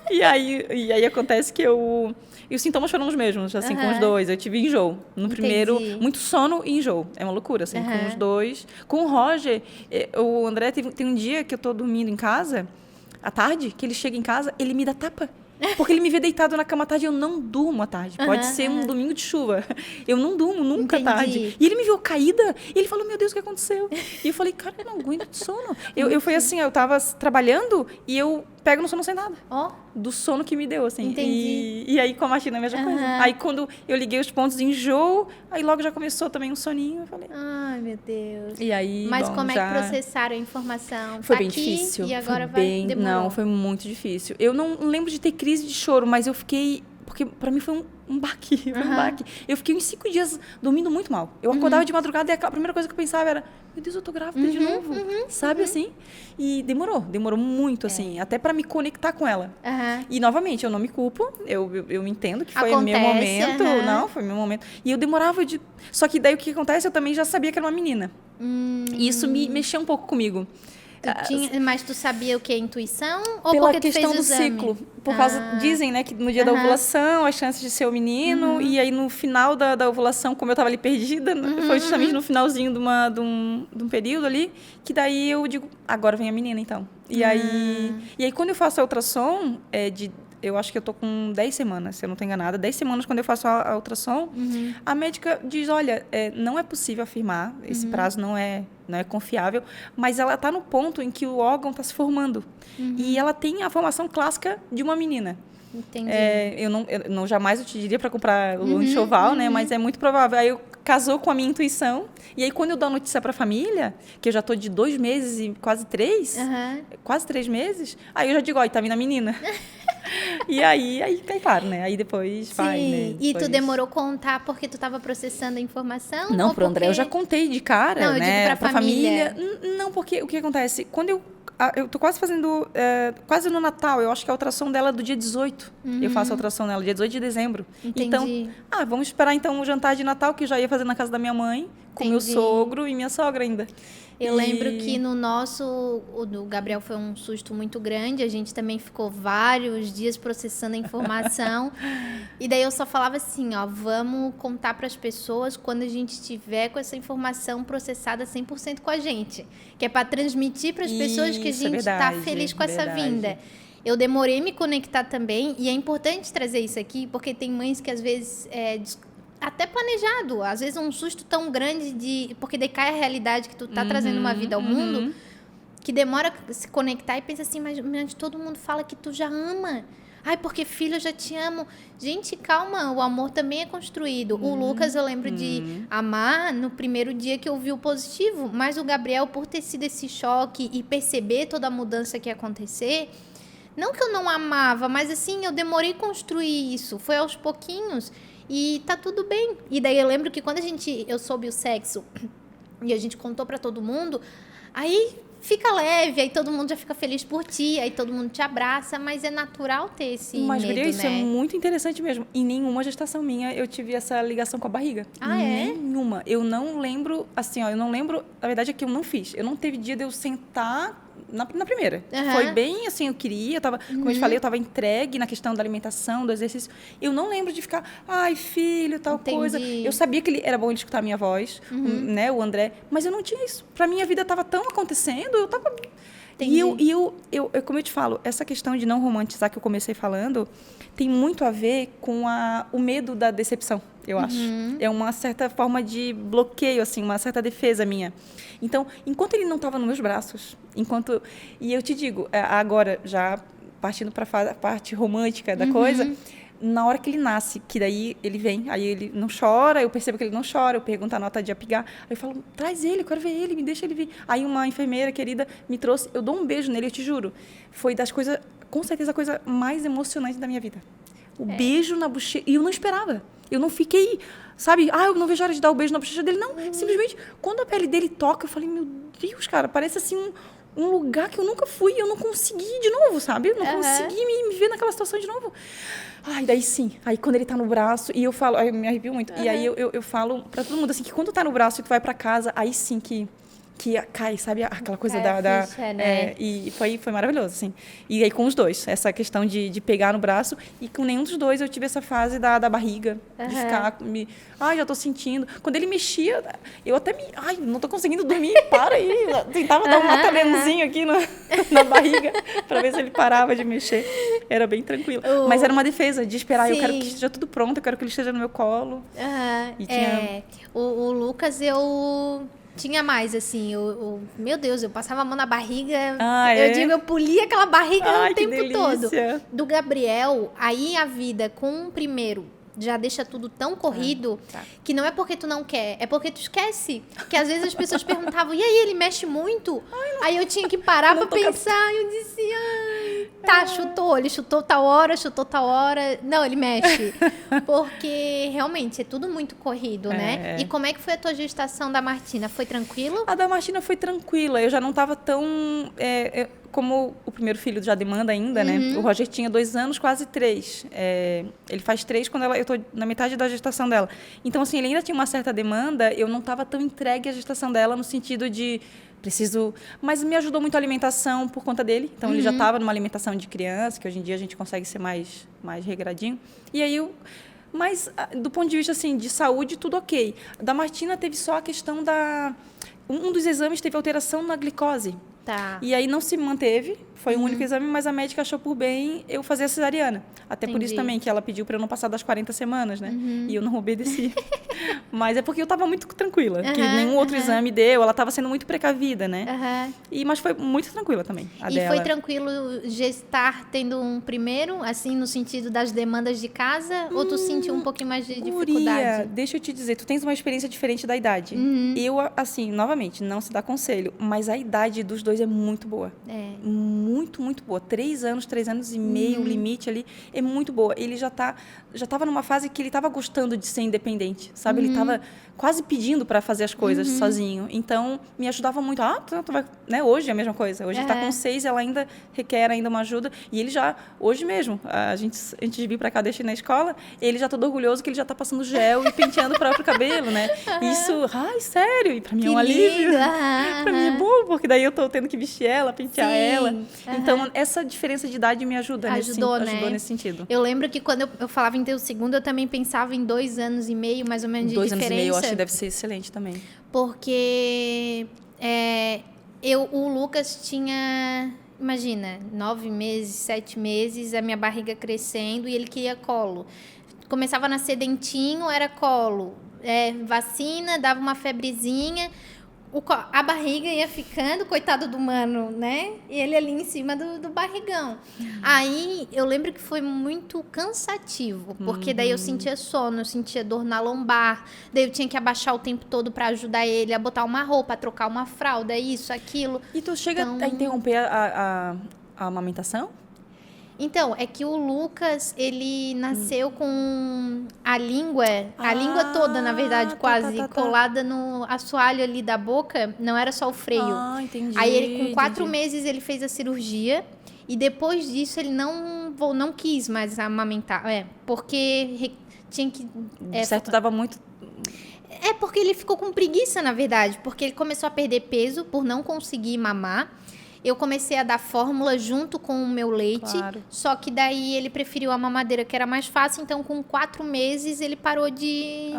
E aí acontece que E os sintomas foram os mesmos, assim, com os dois. Eu tive enjoo. No primeiro, muito sono e enjoo. É uma loucura, assim, com os dois. Com o Roger, o André tem um dia que eu tô dormindo em casa, à tarde, que ele chega em casa, ele me dá tapa. Porque ele me vê deitado na cama à tarde e eu não durmo à tarde. Pode ser um domingo de chuva. Eu não durmo nunca à tarde. E ele me viu caída e ele falou, meu Deus, o que aconteceu? E eu falei, cara, eu não aguento de sono. Eu fui assim, eu tava trabalhando e eu pego no sono sem nada. Do sono que me deu, assim. Entendi. E aí com a Martina a mesma coisa. Aí quando eu liguei os pontos de enjoo, aí logo já começou também um soninho. Eu falei... Ai, meu Deus. E aí, Mas como é que processaram a informação? Foi bem difícil. E agora demorou. Não, foi muito difícil. Eu não lembro de ter crise de choro, mas eu fiquei... Porque pra mim foi um baque, um baque. Eu fiquei uns 5 dias dormindo muito mal. Eu acordava de madrugada e a primeira coisa que eu pensava era, meu Deus, eu tô grávida de novo. Sabe, assim? E demorou muito, assim, até pra me conectar com ela. E, novamente, eu não me culpo, eu entendo que foi meu momento. Não, foi meu momento. E eu demorava de... Só que daí o que acontece, eu também já sabia que era uma menina. E isso me mexeu um pouco comigo. Mas tu sabia o que é intuição? Ou pela porque tu questão fez o do exame? ciclo. Por causa, dizem, né, que no dia da ovulação, as chances de ser o menino, e aí no final da ovulação, como eu estava ali perdida, foi justamente no finalzinho de um período ali, que daí eu digo, agora vem a menina, então. E aí quando eu faço a ultrassom, eu acho que eu tô com 10 semanas, se eu não estou enganada. 10 semanas quando eu faço a ultrassom, a médica diz, olha, não é possível afirmar, esse prazo não é confiável, mas ela está no ponto em que o órgão está se formando. E ela tem a formação clássica de uma menina. Entendi. Eu jamais eu te diria para comprar o enxoval, né? Mas é muito provável. Aí eu casou com a minha intuição. E aí, quando eu dou a notícia para a família, que eu já estou de 2 meses e quase 3, quase 3 meses, aí eu já digo, ó, tá vindo a menina. E aí, claro, né? Aí depois vai, né? E tu demorou a contar porque tu estava processando a informação? Não, pro André eu já contei de cara, não, né? Eu digo pra família. Não, porque o que acontece? Quando eu tô quase fazendo, quase no Natal, eu acho que a ultrassom dela é do dia 18. Eu faço a ultrassom dela dia 18 de dezembro. Entendi. Então, vamos esperar então o jantar de Natal, que eu já ia fazer na casa da minha mãe, com meu sogro e minha sogra ainda. Eu lembro que no nosso, o do Gabriel foi um susto muito grande, a gente também ficou vários dias processando a informação, e daí eu só falava assim, ó, vamos contar para as pessoas quando a gente tiver com essa informação processada 100% com a gente, que é para transmitir para as pessoas que a gente está feliz com essa vinda. Eu demorei a me conectar também, e é importante trazer isso aqui, porque tem mães que às vezes até planejado, às vezes um susto tão grande porque decai a realidade que tu tá trazendo uma vida ao mundo, que demora a se conectar e pensa assim, mas todo mundo fala que tu já ama. Ai, porque filho, eu já te amo. Gente, calma, o amor também é construído. O Lucas, eu lembro de amar no primeiro dia que eu vi o positivo, mas o Gabriel, por ter sido esse choque e perceber toda a mudança que ia acontecer, não que eu não amava, mas assim, eu demorei a construir isso, foi aos pouquinhos. E tá tudo bem. E daí eu lembro que quando eu soube o sexo e a gente contou pra todo mundo, aí fica leve, aí todo mundo já fica feliz por ti, aí todo mundo te abraça, mas é natural ter esse medo, né? Isso é muito interessante mesmo. Em nenhuma gestação minha eu tive essa ligação com a barriga. Nenhuma. Eu não lembro, assim, ó, a verdade é que eu não fiz. Eu não teve dia de eu sentar na primeira. Foi bem assim, eu queria, como eu te falei, eu estava entregue na questão da alimentação, do exercício. Eu não lembro de ficar, ai, filho, tal coisa. Eu sabia que era bom ele escutar a minha voz, né, o André, mas eu não tinha isso. Para mim, a vida estava tão acontecendo, eu estava... E eu, como eu te falo, essa questão de não romantizar que eu comecei falando, tem muito a ver com o medo da decepção, eu acho. É uma certa forma de bloqueio, assim, uma certa defesa minha. Então, enquanto ele não estava nos meus braços, e eu te digo, agora, já partindo para a parte romântica da coisa, na hora que ele nasce, que daí ele vem, aí ele não chora, eu percebo que ele não chora, eu pergunto a nota de Apgar, aí eu falo, traz ele, eu quero ver ele, me deixa ele vir. Aí uma enfermeira querida me trouxe, eu dou um beijo nele, eu te juro. Foi das coisas, com certeza, a coisa mais emocionante da minha vida. O beijo na bochecha, e eu não esperava. Eu não fiquei, sabe, eu não vejo a hora de dar o beijo na bochecha dele, não. Simplesmente, quando a pele dele toca, eu falei, meu Deus, cara, parece assim um lugar que eu nunca fui, eu não consegui de novo, sabe? Eu não consegui me ver naquela situação de novo. Ai, daí sim. Aí quando ele tá no braço, e eu falo, aí eu me arrepio muito. E aí eu falo pra todo mundo, assim, que quando tá no braço e tu vai pra casa, aí sim que cai, sabe? Aquela coisa ficha, né? E foi maravilhoso, assim. E aí com os dois, essa questão de pegar no braço, e com nenhum dos dois eu tive essa fase da barriga, de ficar, já tô sentindo. Quando ele mexia, eu até não tô conseguindo dormir, para aí. Eu tentava dar um matarenzinho aqui na barriga, pra ver se ele parava de mexer. Era bem tranquilo. Mas era uma defesa de esperar, eu quero que esteja tudo pronto, eu quero que ele esteja no meu colo. E o Lucas, eu... tinha mais, assim, meu Deus, eu passava a mão na barriga, eu polia aquela barriga o tempo todo. Do Gabriel, aí a vida com o primeiro já deixa tudo tão corrido que não é porque tu não quer, é porque tu esquece. Que às vezes as pessoas perguntavam, e aí, ele mexe muito? Aí eu tinha que parar pra pensar, e eu dizia, ele chutou tal hora. Não, ele mexe. Porque realmente é tudo muito corrido, né? E como é que foi a tua gestação da Martina? Foi tranquilo? A da Martina foi tranquila, eu já não estava tão... como o primeiro filho já demanda ainda, né? O Roger tinha 2 anos, quase 3. Ele faz 3 quando eu estou na metade da gestação dela. Então, assim, ele ainda tinha uma certa demanda, eu não estava tão entregue à gestação dela no sentido de preciso... Mas me ajudou muito a alimentação por conta dele. Então, ele já estava numa alimentação de criança, que hoje em dia a gente consegue ser mais regradinho. E aí, mas, do ponto de vista, assim, de saúde, tudo ok. Da Martina teve só a questão um dos exames teve alteração na glicose. Tá. E aí não se manteve, Foi o único exame, mas a médica achou por bem eu fazer a cesariana. Até por isso também que ela pediu para eu não passar das 40 semanas, né? E eu não obedeci. Mas é porque eu estava muito tranquila, que nenhum outro exame deu, ela estava sendo muito precavida, né? Mas foi muito tranquila também, a dela. Foi tranquilo gestar tendo um primeiro, assim, no sentido das demandas de casa? Ou tu sentiu um pouquinho mais de dificuldade? Guria, deixa eu te dizer, tu tens uma experiência diferente da idade. Eu, assim, novamente, não se dá conselho, mas a idade dos dois é muito boa. Muito, muito boa. 3 anos e meio, o limite ali, é muito boa. Ele já estava numa fase que ele estava gostando de ser independente, sabe? Ele estava quase pedindo para fazer as coisas sozinho. Então, me ajudava muito. Tu vai, né? Hoje é a mesma coisa. Hoje ele está com 6, ela ainda requer uma ajuda. E ele já, hoje mesmo, antes de vir para cá, deixei na escola, ele já todo orgulhoso que ele já está passando gel e penteando o próprio cabelo, né? Isso, sério, e para mim é um alívio. Para mim é bom, porque daí eu tô tendo que vestir ela, pentear ela. Então, essa diferença de idade me ajuda ajudou nesse sentido. Eu lembro que quando eu falava em ter o segundo, eu também pensava em 2 anos e meio, mais ou menos, de diferença. 2 anos e meio, eu acho que deve ser excelente também. Porque o Lucas tinha, imagina, 9 meses, 7 meses, a minha barriga crescendo e ele queria colo. Começava a nascer dentinho, era colo. Vacina, dava uma febrezinha, a barriga ia ficando, coitado do mano, né? E ele ali em cima do barrigão. Aí, eu lembro que foi muito cansativo, porque daí eu sentia sono, eu sentia dor na lombar, daí eu tinha que abaixar o tempo todo para ajudar ele a botar uma roupa, a trocar uma fralda, isso, aquilo. E tu chega a interromper a amamentação? Então, é que o Lucas, ele nasceu com a língua toda, na verdade, quase, colada no assoalho ali da boca, não era só o freio. Entendi. Aí, ele, com 4 meses, ele fez a cirurgia, e depois disso, ele não quis mais amamentar, porque tinha que... certo, dava muito... porque ele ficou com preguiça, na verdade, porque ele começou a perder peso por não conseguir mamar. Eu comecei a dar fórmula junto com o meu leite, só que daí ele preferiu a mamadeira, que era mais fácil, então com 4 meses ele parou de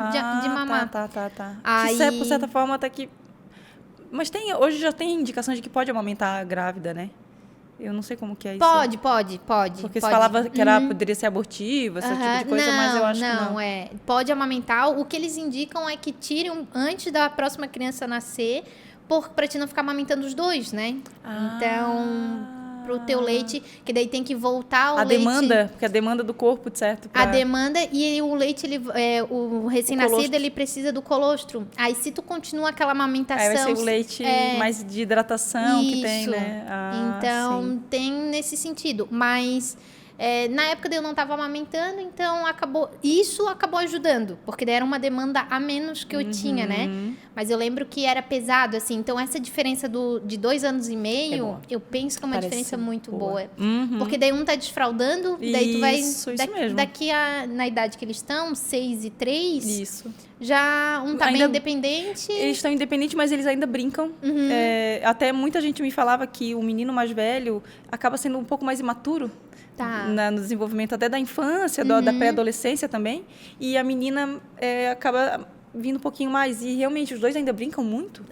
mamar. Tá. Aí... Por certa forma, até que... Mas hoje já tem indicação de que pode amamentar grávida, né? Eu não sei como que é isso. Pode. Porque você falava que poderia ser abortiva, esse tipo de coisa, mas eu acho que não. Pode amamentar. O que eles indicam é que tirem antes da próxima criança nascer, para te não ficar amamentando os dois, né? Então, pro teu leite, que daí tem que voltar o leite... demanda, porque a demanda do corpo, certo? A demanda e o leite, o recém-nascido, ele precisa do colostro. Aí, se tu continua aquela amamentação... Aí vai ser o leite mais de hidratação que tem, né? Então, tem nesse sentido. Mas... na época eu não estava amamentando, então isso acabou ajudando, porque daí era uma demanda a menos que eu tinha, né? Mas eu lembro que era pesado, assim. Então, essa diferença de 2 anos e meio, eu penso que é uma diferença muito boa. Porque daí um tá desfraldando, daí tu vai... Daqui na idade que eles estão, 6 e 3... Já tá bem independente. Eles estão independentes, mas eles ainda brincam. Até muita gente me falava que o menino mais velho acaba sendo um pouco mais imaturo. No desenvolvimento até da infância, da pré-adolescência também. E a menina acaba vindo um pouquinho mais. E realmente, os dois ainda brincam muito.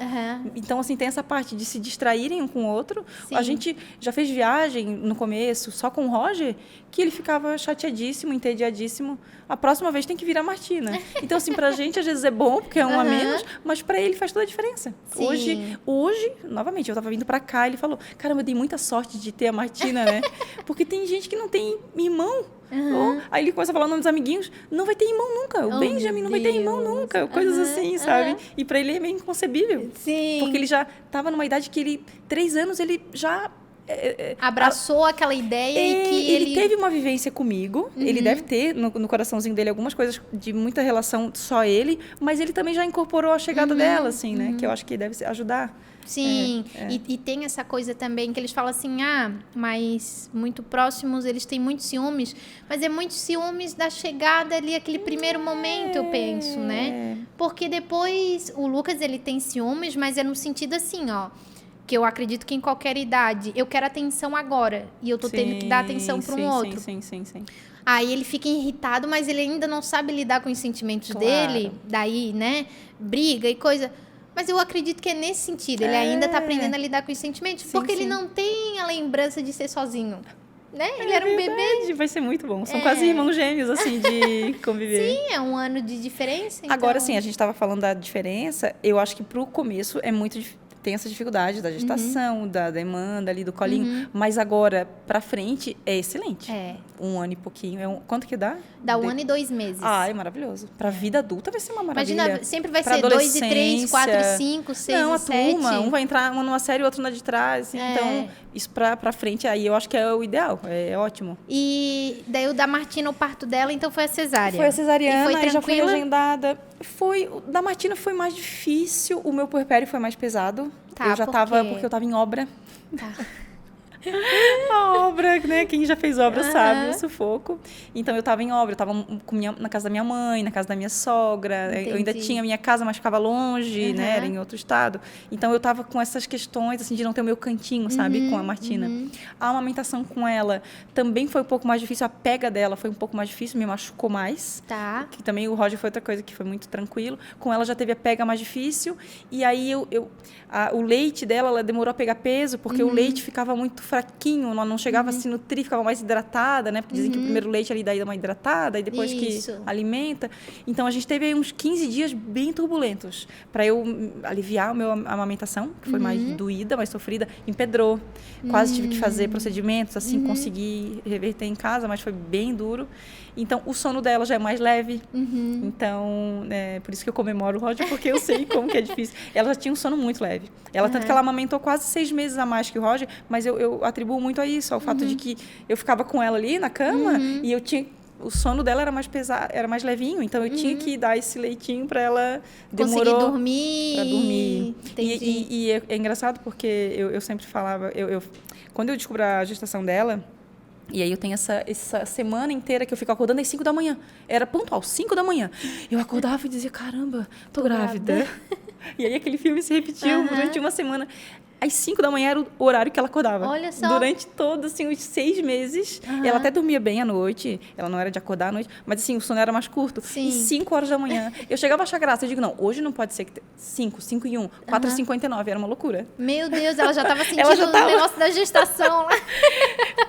Então, assim, tem essa parte de se distraírem um com o outro. A gente já fez viagem no começo, só com o Roger, que ele ficava chateadíssimo, entediadíssimo. A próxima vez tem que virar Martina. Então, assim, pra gente, às vezes é bom, porque é um a menos, mas pra ele faz toda a diferença. Hoje, novamente, eu tava vindo pra cá, ele falou, caramba, eu dei muita sorte de ter a Martina, né? Porque tem gente que não tem irmão. Aí ele começa a falar o nome dos amiguinhos, não vai ter irmão nunca. O Benjamin não vai ter irmão nunca. Coisas assim, sabe? E pra ele é meio inconcebível. Porque ele já tava numa idade que ele, 3 anos, ele já... abraçou aquela ideia e que ele teve uma vivência comigo. Ele deve ter no coraçãozinho dele algumas coisas de muita relação só ele, mas ele também já incorporou a chegada dela, assim, né? Que eu acho que deve ajudar. Sim, e tem essa coisa também que eles falam assim, mas muito próximos, eles têm muitos ciúmes, mas é muitos ciúmes da chegada ali, aquele primeiro momento, eu penso, né? Porque depois o Lucas, ele tem ciúmes, mas é no sentido assim, que eu acredito que em qualquer idade, eu quero atenção agora, e eu tô tendo que dar atenção para um outro. Sim. Aí ele fica irritado, mas ele ainda não sabe lidar com os sentimentos dele, daí, né, briga e coisa. Mas eu acredito que é nesse sentido. Ele ainda tá aprendendo a lidar com os sentimentos. Sim, porque sim. ele não tem a lembrança de ser sozinho. Né? Ele era um bebê. Vai ser muito bom. São quase irmãos gêmeos, assim, de conviver. Sim, é um ano de diferença. Então... Agora, sim, a gente estava falando da diferença. Eu acho que pro começo é muito tem essa dificuldade da gestação, da demanda ali do colinho. Mas agora, pra frente, é excelente. É. 1 ano e pouquinho. Quanto que dá? Dá 1 ano e 2 meses. Ah, é maravilhoso. Pra vida adulta vai ser uma maravilha. Imagina, sempre vai pra ser 2 e 3, 4 e 5, 6 Não, e a 7. turma, um vai entrar numa série, o outro na de trás. Assim, então, isso pra frente, aí eu acho que é o ideal. É ótimo. E daí o da Martina, o parto dela, então foi a cesárea. Foi a cesariana, e foi aí já fui tranquila? agendada. O da Martina foi mais difícil, o meu puerpério foi mais pesado. Tá, eu já tava, porque eu tava em obra. Tá. A obra, né? Quem já fez obra sabe, o sufoco. Então, eu tava em obra, eu tava na casa da minha mãe, na casa da minha sogra. Entendi. Eu ainda tinha a minha casa, mas ficava longe, né? Era em outro estado. Então, eu tava com essas questões, assim, de não ter o meu cantinho, sabe? Com a Martina. A amamentação com ela também foi um pouco mais difícil. A pega dela foi um pouco mais difícil, me machucou mais. Tá. Que também o Roger foi outra coisa que foi muito tranquilo. Com ela já teve a pega mais difícil. E aí, o leite dela, ela demorou a pegar peso, porque o leite ficava muito fraquinho, ela não chegava a se nutrir, ficava mais hidratada, né? Porque dizem que o primeiro leite ali daí dá uma hidratada, e depois que alimenta. Então, a gente teve aí uns 15 dias bem turbulentos para eu aliviar a amamentação, que foi mais doída, mais sofrida. Empedrou. Quase tive que fazer procedimentos, assim, consegui reverter em casa, mas foi bem duro. Então, o sono dela já é mais leve. Então, por isso que eu comemoro o Roger, porque eu sei como que é difícil. Ela já tinha um sono muito leve. Tanto que ela amamentou quase 6 meses a mais que o Roger, mas eu atribuo muito a isso, ao fato de que eu ficava com ela ali na cama e eu tinha... O sono dela era mais pesado, era mais levinho, então eu tinha que dar esse leitinho para ela conseguir dormir. Para dormir. Entendi. E é engraçado porque eu sempre falava, quando eu descobri a gestação dela, e aí eu tenho essa semana inteira que eu fico acordando às 5 da manhã. Era pontual, 5 da manhã. Eu acordava e dizia, caramba, tô grávida. E aí aquele filme se repetiu durante uma semana. Às 5 da manhã era o horário que ela acordava. Olha só. Durante todos, assim, os 6 meses. Ela até dormia bem à noite. Ela não era de acordar à noite. Mas, assim, o sono era mais curto. Sim. E 5 horas da manhã. Eu chegava a achar graça. Eu digo, não, hoje não pode ser que... 5 e 1, 4h59. Era uma loucura. Meu Deus, ela já estava sentindo o negócio da gestação lá.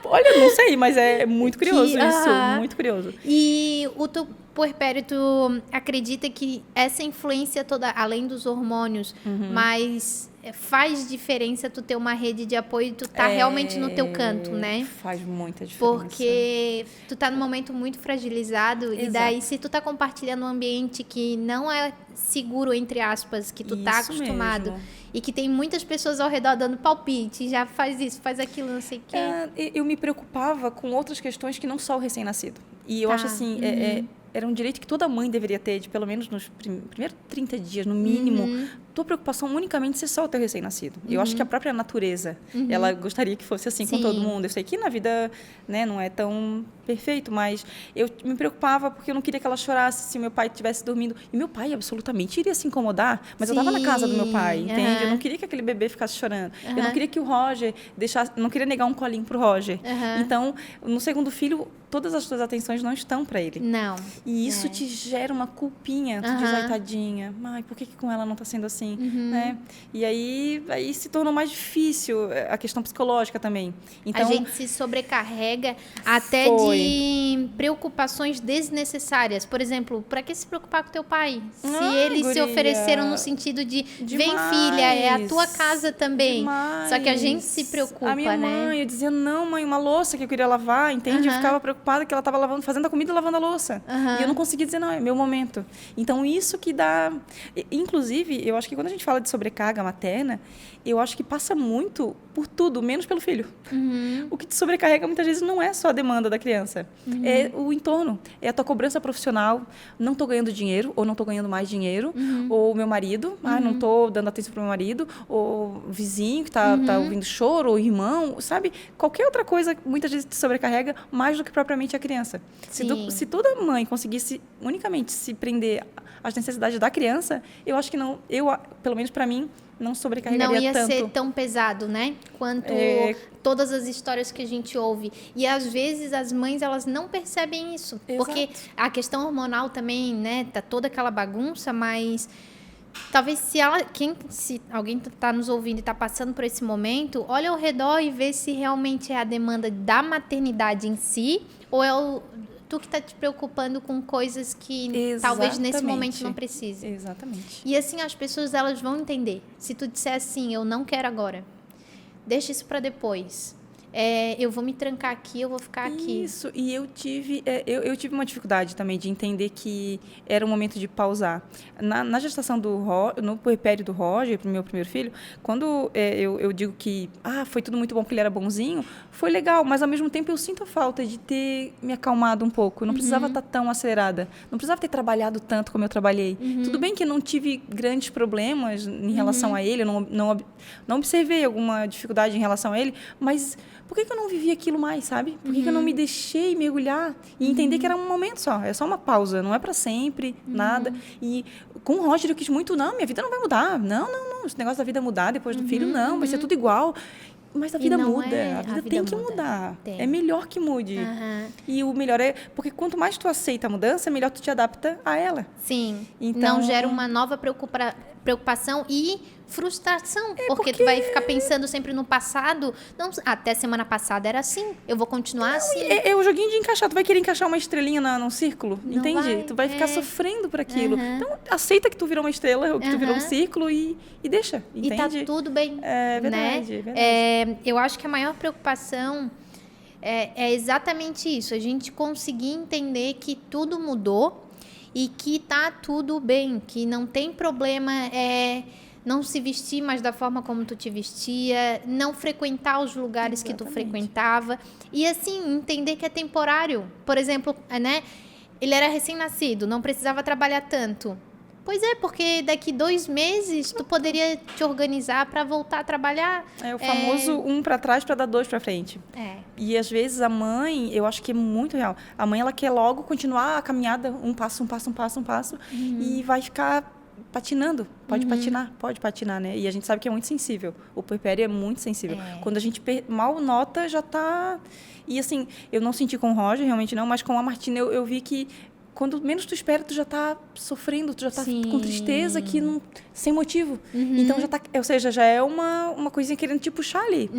Olha, não sei, mas é muito curioso isso. Muito curioso. E o teu puerpério, tu acredita que essa influência toda, além dos hormônios, mas faz diferença tu ter uma rede de apoio e tu tá realmente no teu canto, né? Faz muita diferença. Porque tu tá num momento muito fragilizado. Exato. E daí, se tu tá compartilhando um ambiente que não é seguro, entre aspas, que tu tá acostumado... Mesmo. E que tem muitas pessoas ao redor dando palpite, já faz isso, faz aquilo, não sei o quê. Eu me preocupava com outras questões que não só o recém-nascido. E eu acho assim, era um direito que toda mãe deveria ter, de pelo menos nos primeiros 30 dias, no mínimo, tua preocupação unicamente ser só o teu recém-nascido. Eu acho que a própria natureza, ela gostaria que fosse assim com todo mundo. Eu sei que na vida, né, não é tão perfeito, mas eu me preocupava porque eu não queria que ela chorasse se meu pai estivesse dormindo. E meu pai absolutamente iria se incomodar, mas eu estava na casa do meu pai, entende? Eu não queria que aquele bebê ficasse chorando. Eu não queria que o Roger deixasse, não queria negar um colinho pro Roger. Então, no segundo filho, todas as tuas atenções não estão para ele. Não. E isso te gera uma culpinha. Tu diz, ai, tadinha. Ai, por que com ela não está sendo assim? Né? E aí se tornou mais difícil a questão psicológica também. Então, a gente se sobrecarrega até de preocupações desnecessárias. Por exemplo, para que se preocupar com teu pai? Se eles se ofereceram no sentido de vem, filha, é a tua casa também. Só que a gente se preocupa, a minha mãe, né? eu dizia, não, mãe, uma louça que eu queria lavar, entende? Eu ficava preocupada que ela estava fazendo a comida e lavando a louça. E eu não conseguia dizer, não, é meu momento. Então, isso que dá... Inclusive, eu acho que quando a gente fala de sobrecarga materna, eu acho que passa muito por tudo, menos pelo filho. O que te sobrecarrega muitas vezes não é só a demanda da criança, é o entorno, é a tua cobrança profissional. Não estou ganhando dinheiro, ou não estou ganhando mais dinheiro, ou meu marido, não estou dando atenção para o meu marido, ou o vizinho que está ouvindo choro, ou o irmão, sabe? Qualquer outra coisa muitas vezes te sobrecarrega mais do que propriamente a criança. Se toda mãe conseguisse unicamente se prender às necessidades da criança, eu acho que não, pelo menos para mim, não sobrecarregaria tanto. Não ia ser tão pesado, né? Quanto todas as histórias que a gente ouve. E, às vezes, as mães, elas não percebem isso. Exato. Porque a questão hormonal também, né? Tá toda aquela bagunça, mas talvez se alguém está nos ouvindo e está passando por esse momento, olha ao redor e vê se realmente é a demanda da maternidade em si ou é tu que está te preocupando com coisas que talvez nesse momento não precise. Exatamente. E assim as pessoas elas vão entender. Se tu disser assim, eu não quero agora, deixa isso para depois. Eu vou me trancar aqui, eu vou ficar aqui. Isso, e eu tive uma dificuldade também de entender que era o momento de pausar. Na gestação no puerpério do Roger, pro meu primeiro filho, quando eu digo que foi tudo muito bom porque ele era bonzinho, foi legal, mas ao mesmo tempo eu sinto a falta de ter me acalmado um pouco. Eu não precisava estar tão acelerada, não precisava ter trabalhado tanto como eu trabalhei. Tudo bem que eu não tive grandes problemas em relação a ele, eu não observei alguma dificuldade em relação a ele, mas por que eu não vivi aquilo mais, sabe? Por que eu não me deixei mergulhar e entender que era um momento só, é só uma pausa, não é para sempre, nada. E com o Roger eu quis muito, não, minha vida não vai mudar, não, esse negócio da vida mudar depois do filho, não, vai ser tudo igual. Mas a vida muda, a vida tem que mudar. É melhor que mude. E o melhor porque quanto mais tu aceita a mudança, melhor tu te adapta a ela. Sim, então, não gera uma nova preocupação e frustração, porque tu vai ficar pensando sempre no passado. Não, até semana passada era assim, eu vou continuar assim. É o joguinho de encaixar, tu vai querer encaixar uma estrelinha num círculo, não entende? Tu vai ficar sofrendo por aquilo. Então, aceita que tu virou uma estrela, ou que tu virou um círculo e deixa, entende? E tá tudo bem. É verdade, né? É verdade. Eu acho que a maior preocupação é exatamente isso, a gente conseguir entender que tudo mudou e que tá tudo bem, que não tem problema não se vestir mais da forma como tu te vestia, não frequentar os lugares que tu frequentava. E assim, entender que é temporário. Por exemplo, né? Ele era recém-nascido, não precisava trabalhar tanto. Pois é, porque daqui 2 meses tu poderia te organizar para voltar a trabalhar. É o famoso 1 para trás para dar 2 para frente. E às vezes a mãe, eu acho que é muito real. A mãe ela quer logo continuar a caminhada, um passo, e vai ficar patinando. Pode patinar, né? E a gente sabe que é muito sensível. O puerpério é muito sensível. Quando a gente mal nota, já tá... E assim, eu não senti com o Roger, realmente não, mas com a Martina eu vi que quando menos tu espera, tu já tá sofrendo, tu já tá com tristeza sem motivo. Então, já tá, ou seja, já é uma coisinha querendo te puxar ali.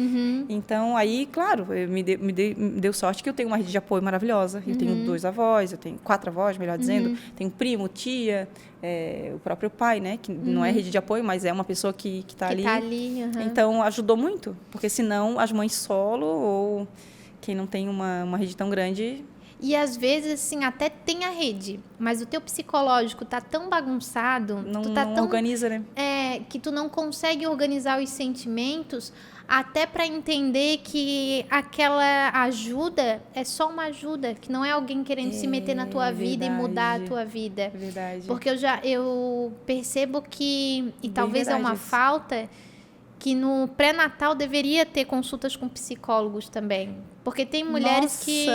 Então, aí, claro, me deu sorte que eu tenho uma rede de apoio maravilhosa. Eu tenho 2 avós, eu tenho 4 avós, melhor dizendo. Tenho primo, tia, o próprio pai, né? Que não é rede de apoio, mas é uma pessoa que tá ali. Então, ajudou muito. Porque, senão, as mães solo ou quem não tem uma rede tão grande... E às vezes, assim, até tem a rede, mas o teu psicológico tá tão bagunçado, não tão organiza, né? Que tu não consegue organizar os sentimentos até para entender que aquela ajuda é só uma ajuda, que não é alguém querendo se meter na tua vida e mudar a tua vida. É verdade. Porque eu percebo que, e talvez é uma falta, que no pré-natal deveria ter consultas com psicólogos também. Porque tem mulheres que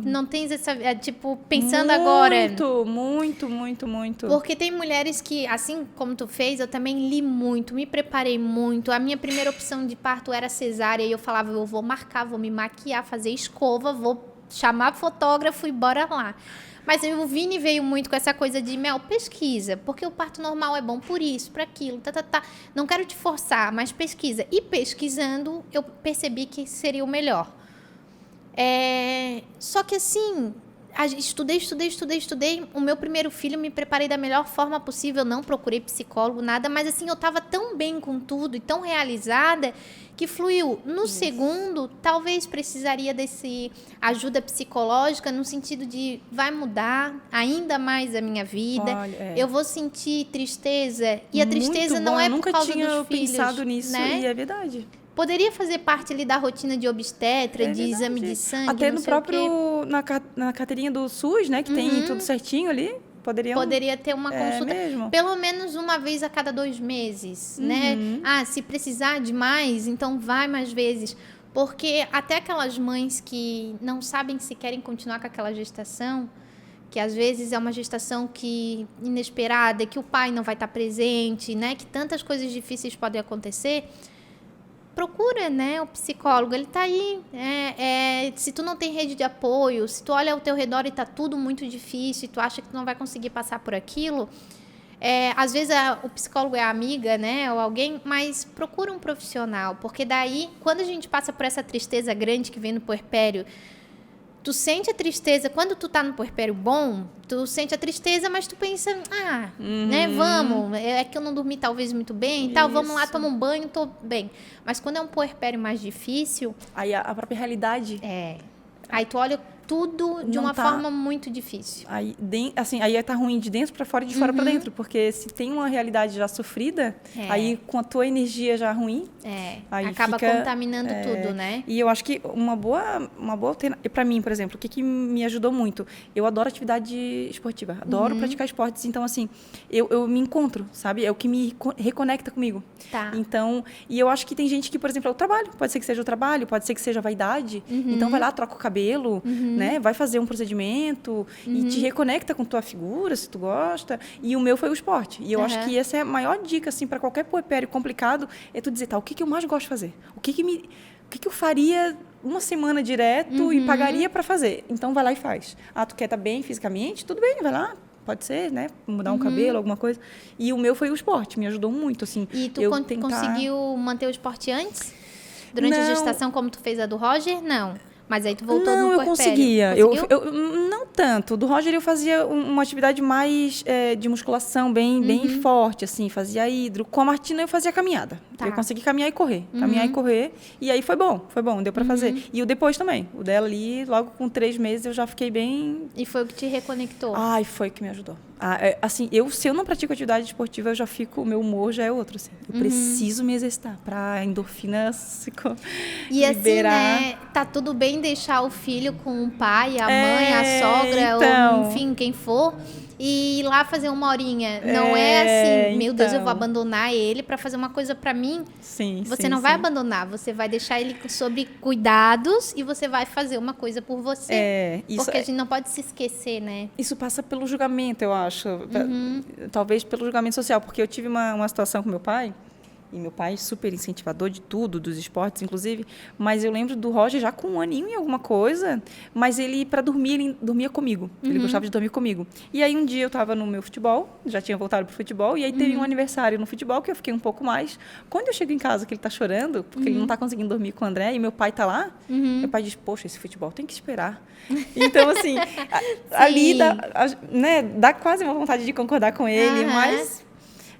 não têm essa... tipo, pensando agora... Muito. Porque tem mulheres que, assim como tu fez, eu também li muito, me preparei muito. A minha primeira opção de parto era cesárea. E eu falava, eu vou marcar, vou me maquiar, fazer escova, vou chamar fotógrafo e bora lá. Mas o Vini veio muito com essa coisa de, Mel, pesquisa, porque o parto normal é bom por isso, por aquilo, Não quero te forçar, mas pesquisa. E pesquisando, eu percebi que seria o melhor. Só que assim, estudei. O meu primeiro filho me preparei da melhor forma possível, não procurei psicólogo, nada, mas assim, eu estava tão bem com tudo e tão realizada que fluiu. No segundo, talvez precisaria desse ajuda psicológica no sentido de vai mudar ainda mais a minha vida. Olha, eu vou sentir tristeza e a tristeza não é por causa dos filhos. Eu nunca tinha pensado nisso, né? E é verdade. Poderia fazer parte ali da rotina de obstetra, de exame de sangue, até no próprio, na carteirinha do SUS, né? Que tem tudo certinho ali. Poderia ter uma consulta, pelo menos uma vez a cada 2 meses, né? Se precisar de mais, então vai mais vezes. Porque até aquelas mães que não sabem se querem continuar com aquela gestação, que às vezes é uma gestação inesperada, que o pai não vai estar presente, né? Que tantas coisas difíceis podem acontecer... Procura, né, o psicólogo, ele tá aí. Se tu não tem rede de apoio, se tu olha ao teu redor e tá tudo muito difícil, e tu acha que tu não vai conseguir passar por aquilo, Às vezes o psicólogo é a amiga, né, ou alguém, mas procura um profissional, porque daí, quando a gente passa por essa tristeza grande que vem no puerpério, tu sente a tristeza, quando tu tá no puerpério bom, tu sente a tristeza, mas tu pensa, né, vamos, é que eu não dormi talvez muito bem e tal, vamos lá, toma um banho, tô bem. Mas quando é um puerpério mais difícil... Aí a própria realidade... Aí tu olha tudo de uma forma muito difícil. Aí tá ruim de dentro para fora e de fora para dentro, porque se tem uma realidade já sofrida, aí com a tua energia já ruim, aí acaba contaminando tudo, né? E eu acho que uma boa para mim, por exemplo, o que me ajudou muito, eu adoro atividade esportiva, adoro praticar esportes, então assim, eu me encontro, sabe? É o que me reconecta comigo. Tá. Então, e eu acho que tem gente que, por exemplo, é o trabalho, pode ser que seja o trabalho, pode ser que seja a vaidade, então vai lá, troca o cabelo, né? Vai fazer um procedimento e te reconecta com tua figura, se tu gosta. E o meu foi o esporte. E eu acho que essa é a maior dica, assim, para qualquer puerpério complicado, é tu dizer, tá, o que eu mais gosto de fazer? O que eu faria uma semana direto e pagaria para fazer? Então, vai lá e faz. Tu quer estar bem fisicamente? Tudo bem, vai lá. Pode ser, né? Mudar um cabelo, alguma coisa. E o meu foi o esporte, me ajudou muito, assim. E tu conseguiu manter o esporte antes? Durante a gestação, como tu fez a do Roger? Não. Mas aí tu voltou no puerpério. Não, eu conseguia. Eu não tanto. Do Roger eu fazia uma atividade mais de musculação, bem forte, assim. Fazia hidro. Com a Martina eu fazia caminhada. Tá. Eu consegui caminhar e correr. Caminhar e correr. E aí foi bom, deu pra fazer. E o depois também. O dela ali, logo com 3 meses, eu já fiquei bem... E foi o que te reconectou? Ai, foi o que me ajudou. Assim, se eu não pratico atividade esportiva, eu já fico, o meu humor já é outro, assim. Eu preciso me exercitar pra endorfina se liberar. Assim, né, tá tudo bem deixar o filho com o pai, a mãe, a sogra, ou enfim, quem for, e ir lá fazer 1 horinha. Não é assim, meu Deus, eu vou abandonar ele pra fazer uma coisa pra mim. Você não vai abandonar, você vai deixar ele sob cuidados e você vai fazer uma coisa por você. Porque a gente não pode se esquecer, né? Isso passa pelo julgamento, eu acho. Talvez pelo julgamento social, porque eu tive uma situação com meu pai, e meu pai super incentivador de tudo, dos esportes, inclusive, mas eu lembro do Roger já com 1 aninho e alguma coisa, mas ele, para dormir, ele dormia comigo. Ele gostava de dormir comigo. E aí, um dia, eu estava no meu futebol, já tinha voltado pro futebol, e aí teve um aniversário no futebol, que eu fiquei um pouco mais. Quando eu chego em casa, que ele tá chorando, porque ele não tá conseguindo dormir com o André, e meu pai tá lá, meu pai diz, poxa, esse futebol tem que esperar. Então, assim, ali dá quase uma vontade de concordar com ele, mas...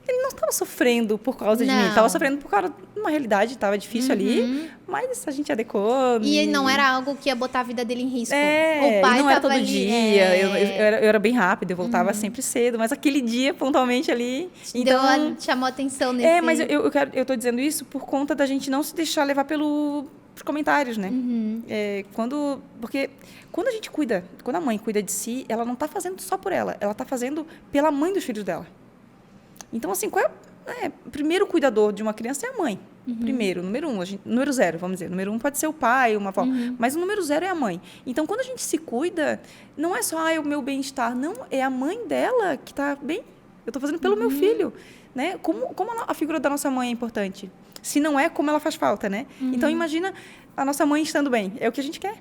Ele não estava sofrendo por causa de mim, ele estava sofrendo por causa de uma realidade, estava difícil ali, mas a gente adequou. E não era algo que ia botar a vida dele em risco. O pai não era todo dia, eu era bem rápida, eu voltava sempre cedo, mas aquele dia, pontualmente ali... Então, chamou atenção nesse... Mas eu tô dizendo isso por conta da gente não se deixar levar pelos comentários, né? Porque quando a gente cuida, quando a mãe cuida de si, ela não está fazendo só por ela está fazendo pela mãe dos filhos dela. Então, assim, qual é o primeiro cuidador de uma criança? É a mãe. Primeiro, número 1. Número 0, vamos dizer. Número 1 pode ser o pai, uma avó. Mas o número 0 é a mãe. Então, quando a gente se cuida, não é só o meu bem-estar. Não, é a mãe dela que está bem. Eu estou fazendo pelo meu filho. Né? Como a figura da nossa mãe é importante. Se não é, como ela faz falta, né? Então, imagina a nossa mãe estando bem. É o que a gente quer.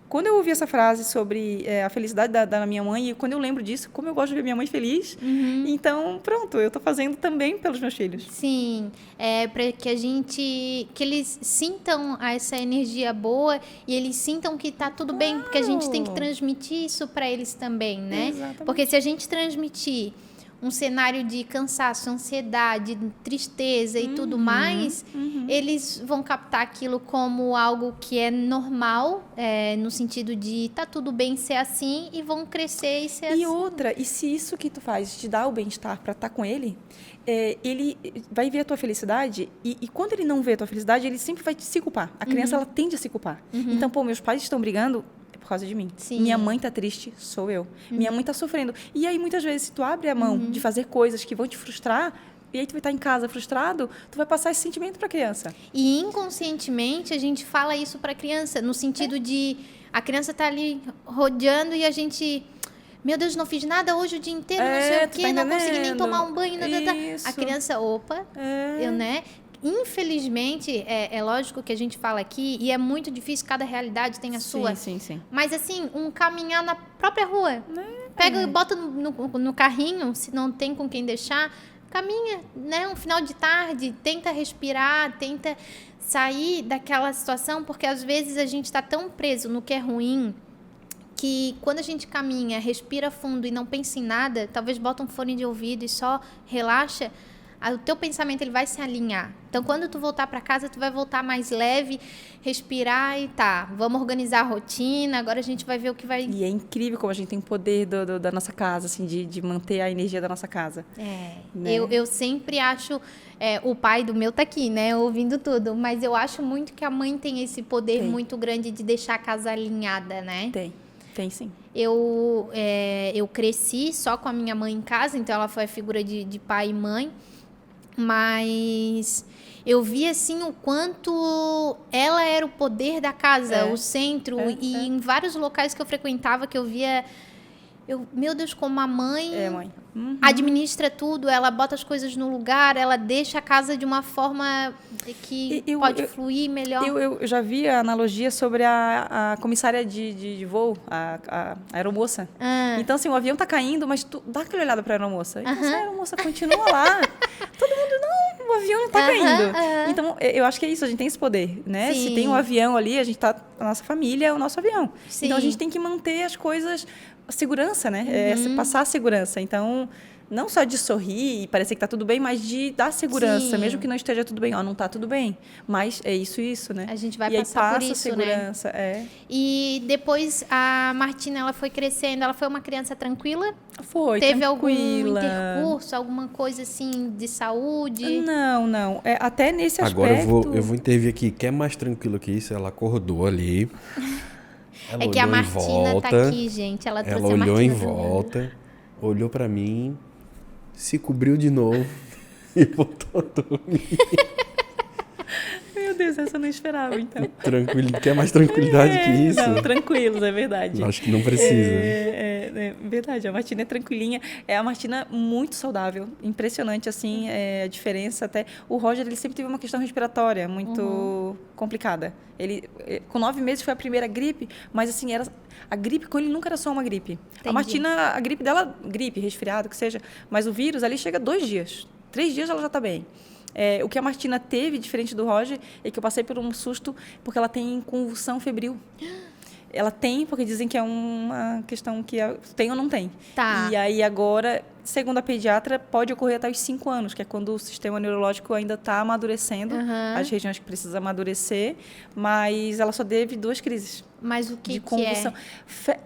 Quando eu ouvi essa frase sobre a felicidade da minha mãe, e quando eu lembro disso, como eu gosto de ver minha mãe feliz, então, pronto, eu estou fazendo também pelos meus filhos. Sim, para que eles sintam essa energia boa e eles sintam que está tudo bem, porque a gente tem que transmitir isso para eles também, né? Exatamente. Porque se a gente transmitir um cenário de cansaço, ansiedade, tristeza e tudo mais, eles vão captar aquilo como algo que é normal, no sentido de tá tudo bem ser assim, e vão crescer e ser assim. E se isso que tu faz te dá o bem-estar para estar com ele, ele vai ver a tua felicidade, e quando ele não vê a tua felicidade, ele sempre vai se culpar. A criança, ela tende a se culpar. Então, meus pais estão brigando, por causa de mim. Sim. Minha mãe tá triste, sou eu. Minha mãe tá sofrendo. E aí, muitas vezes, se tu abre a mão de fazer coisas que vão te frustrar, e aí tu vai estar em casa frustrado, tu vai passar esse sentimento para a criança. E inconscientemente a gente fala isso para a criança, no sentido de a criança tá ali rodeando e a gente... Meu Deus, não fiz nada hoje o dia inteiro, não sei o quê, não consegui nem tomar um banho. A criança, eu, né? Infelizmente, é lógico que a gente fala aqui, e é muito difícil, cada realidade tem a sua. Sim. Mas assim, caminhar na própria rua. Pega e bota no carrinho, se não tem com quem deixar, caminha, né? Um final de tarde, tenta respirar, tenta sair daquela situação, porque às vezes a gente está tão preso no que é ruim, que quando a gente caminha, respira fundo e não pensa em nada, talvez bota um fone de ouvido e só relaxa, o teu pensamento ele vai se alinhar. Então, quando tu voltar para casa, tu vai voltar mais leve, respirar e vamos organizar a rotina, agora a gente vai ver o que vai... E é incrível como a gente tem o poder da nossa casa, assim, de manter a energia da nossa casa. Né? Eu sempre acho... o pai do meu tá aqui, né, ouvindo tudo, mas eu acho muito que a mãe tem esse poder muito grande de deixar a casa alinhada, né? Tem sim. Eu cresci só com a minha mãe em casa, então ela foi a figura de pai e mãe, mas eu vi assim o quanto ela era o poder da casa, o centro, e em vários locais que eu frequentava, que eu via, meu Deus, como a mãe, mãe. Administra tudo, ela bota as coisas no lugar, ela deixa a casa de uma forma que pode fluir melhor. Eu já vi a analogia sobre a comissária de voo, a aeromoça. Então, assim, o avião tá caindo, mas tu dá aquela olhada para a aeromoça. Então, a aeromoça continua lá. Todo mundo, não, o avião não tá caindo. Então, eu acho que é isso, a gente tem esse poder, né? Sim. Se tem um avião ali, a nossa família é o nosso avião. Sim. Então, a gente tem que manter as coisas... segurança, né? Passar a segurança. Então, não só de sorrir e parecer que tá tudo bem, mas de dar segurança, mesmo que não esteja tudo bem. Não tá tudo bem, mas é isso, né? A gente vai passar por isso, segurança, né? E depois a Martina, ela foi crescendo, ela foi uma criança tranquila? Teve tranquila. Algum intercurso, alguma coisa assim de saúde? Não. Até nesse aspecto... Agora eu vou intervir aqui. Quer mais tranquilo que isso? Ela acordou ali... É que a Martina tá aqui, gente. Ela trouxe a Martina. Ela olhou em volta, olhou pra mim, se cobriu de novo e voltou a dormir. Meu Deus, essa eu não esperava, então. Quer mais tranquilidade que isso? Não, tranquilos, é verdade. Acho que não precisa. É verdade, a Martina é tranquilinha. É a Martina muito saudável, impressionante, assim, a diferença até. O Roger, ele sempre teve uma questão respiratória muito complicada. Ele, com 9 meses, foi a primeira gripe, mas, assim, a gripe com ele nunca era só uma gripe. Entendi. A Martina, a gripe dela, resfriado, que seja, mas o vírus ali chega 2 dias. 3 dias ela já está bem. O que a Martina teve, diferente do Roger, é que eu passei por um susto porque ela tem convulsão febril. Ela tem, porque dizem que é uma questão que tem ou não tem. Tá. E aí agora, segundo a pediatra, pode ocorrer até os 5 anos, que é quando o sistema neurológico ainda está amadurecendo, as regiões que precisam amadurecer, mas ela só teve 2 crises. Mas o que de convulsão. é?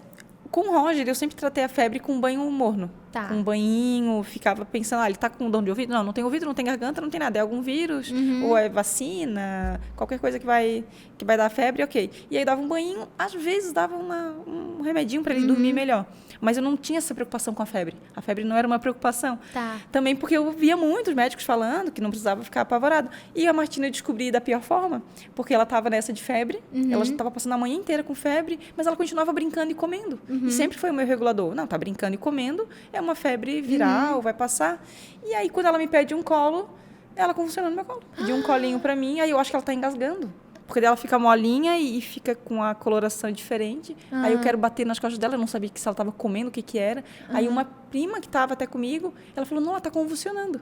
Com o Roger, eu sempre tratei a febre com banho morno. Tá. Um banhinho, ficava pensando, ele tá com dor de ouvido? Não tem ouvido, não tem garganta, não tem nada. É algum vírus, ou é vacina, qualquer coisa que vai dar febre, ok. E aí dava um banhinho, às vezes dava um remedinho para ele dormir melhor. Mas eu não tinha essa preocupação com a febre. A febre não era uma preocupação. Tá. Também porque eu via muitos médicos falando que não precisava ficar apavorado. E a Martina eu descobri da pior forma, porque ela estava nessa de febre, ela já estava passando a manhã inteira com febre, mas ela continuava brincando e comendo. E sempre foi o meu regulador. Não, tá brincando e comendo, é uma febre viral, vai passar. E aí, quando ela me pede um colo, ela convulsiona no meu colo. Pediu um colinho para mim, aí eu acho que ela está engasgando. Porque dela fica molinha e fica com a coloração diferente. Aí eu quero bater nas costas dela, eu não sabia se ela estava comendo, o que era. Aí uma prima que estava até comigo, ela falou, não, ela está convulsionando.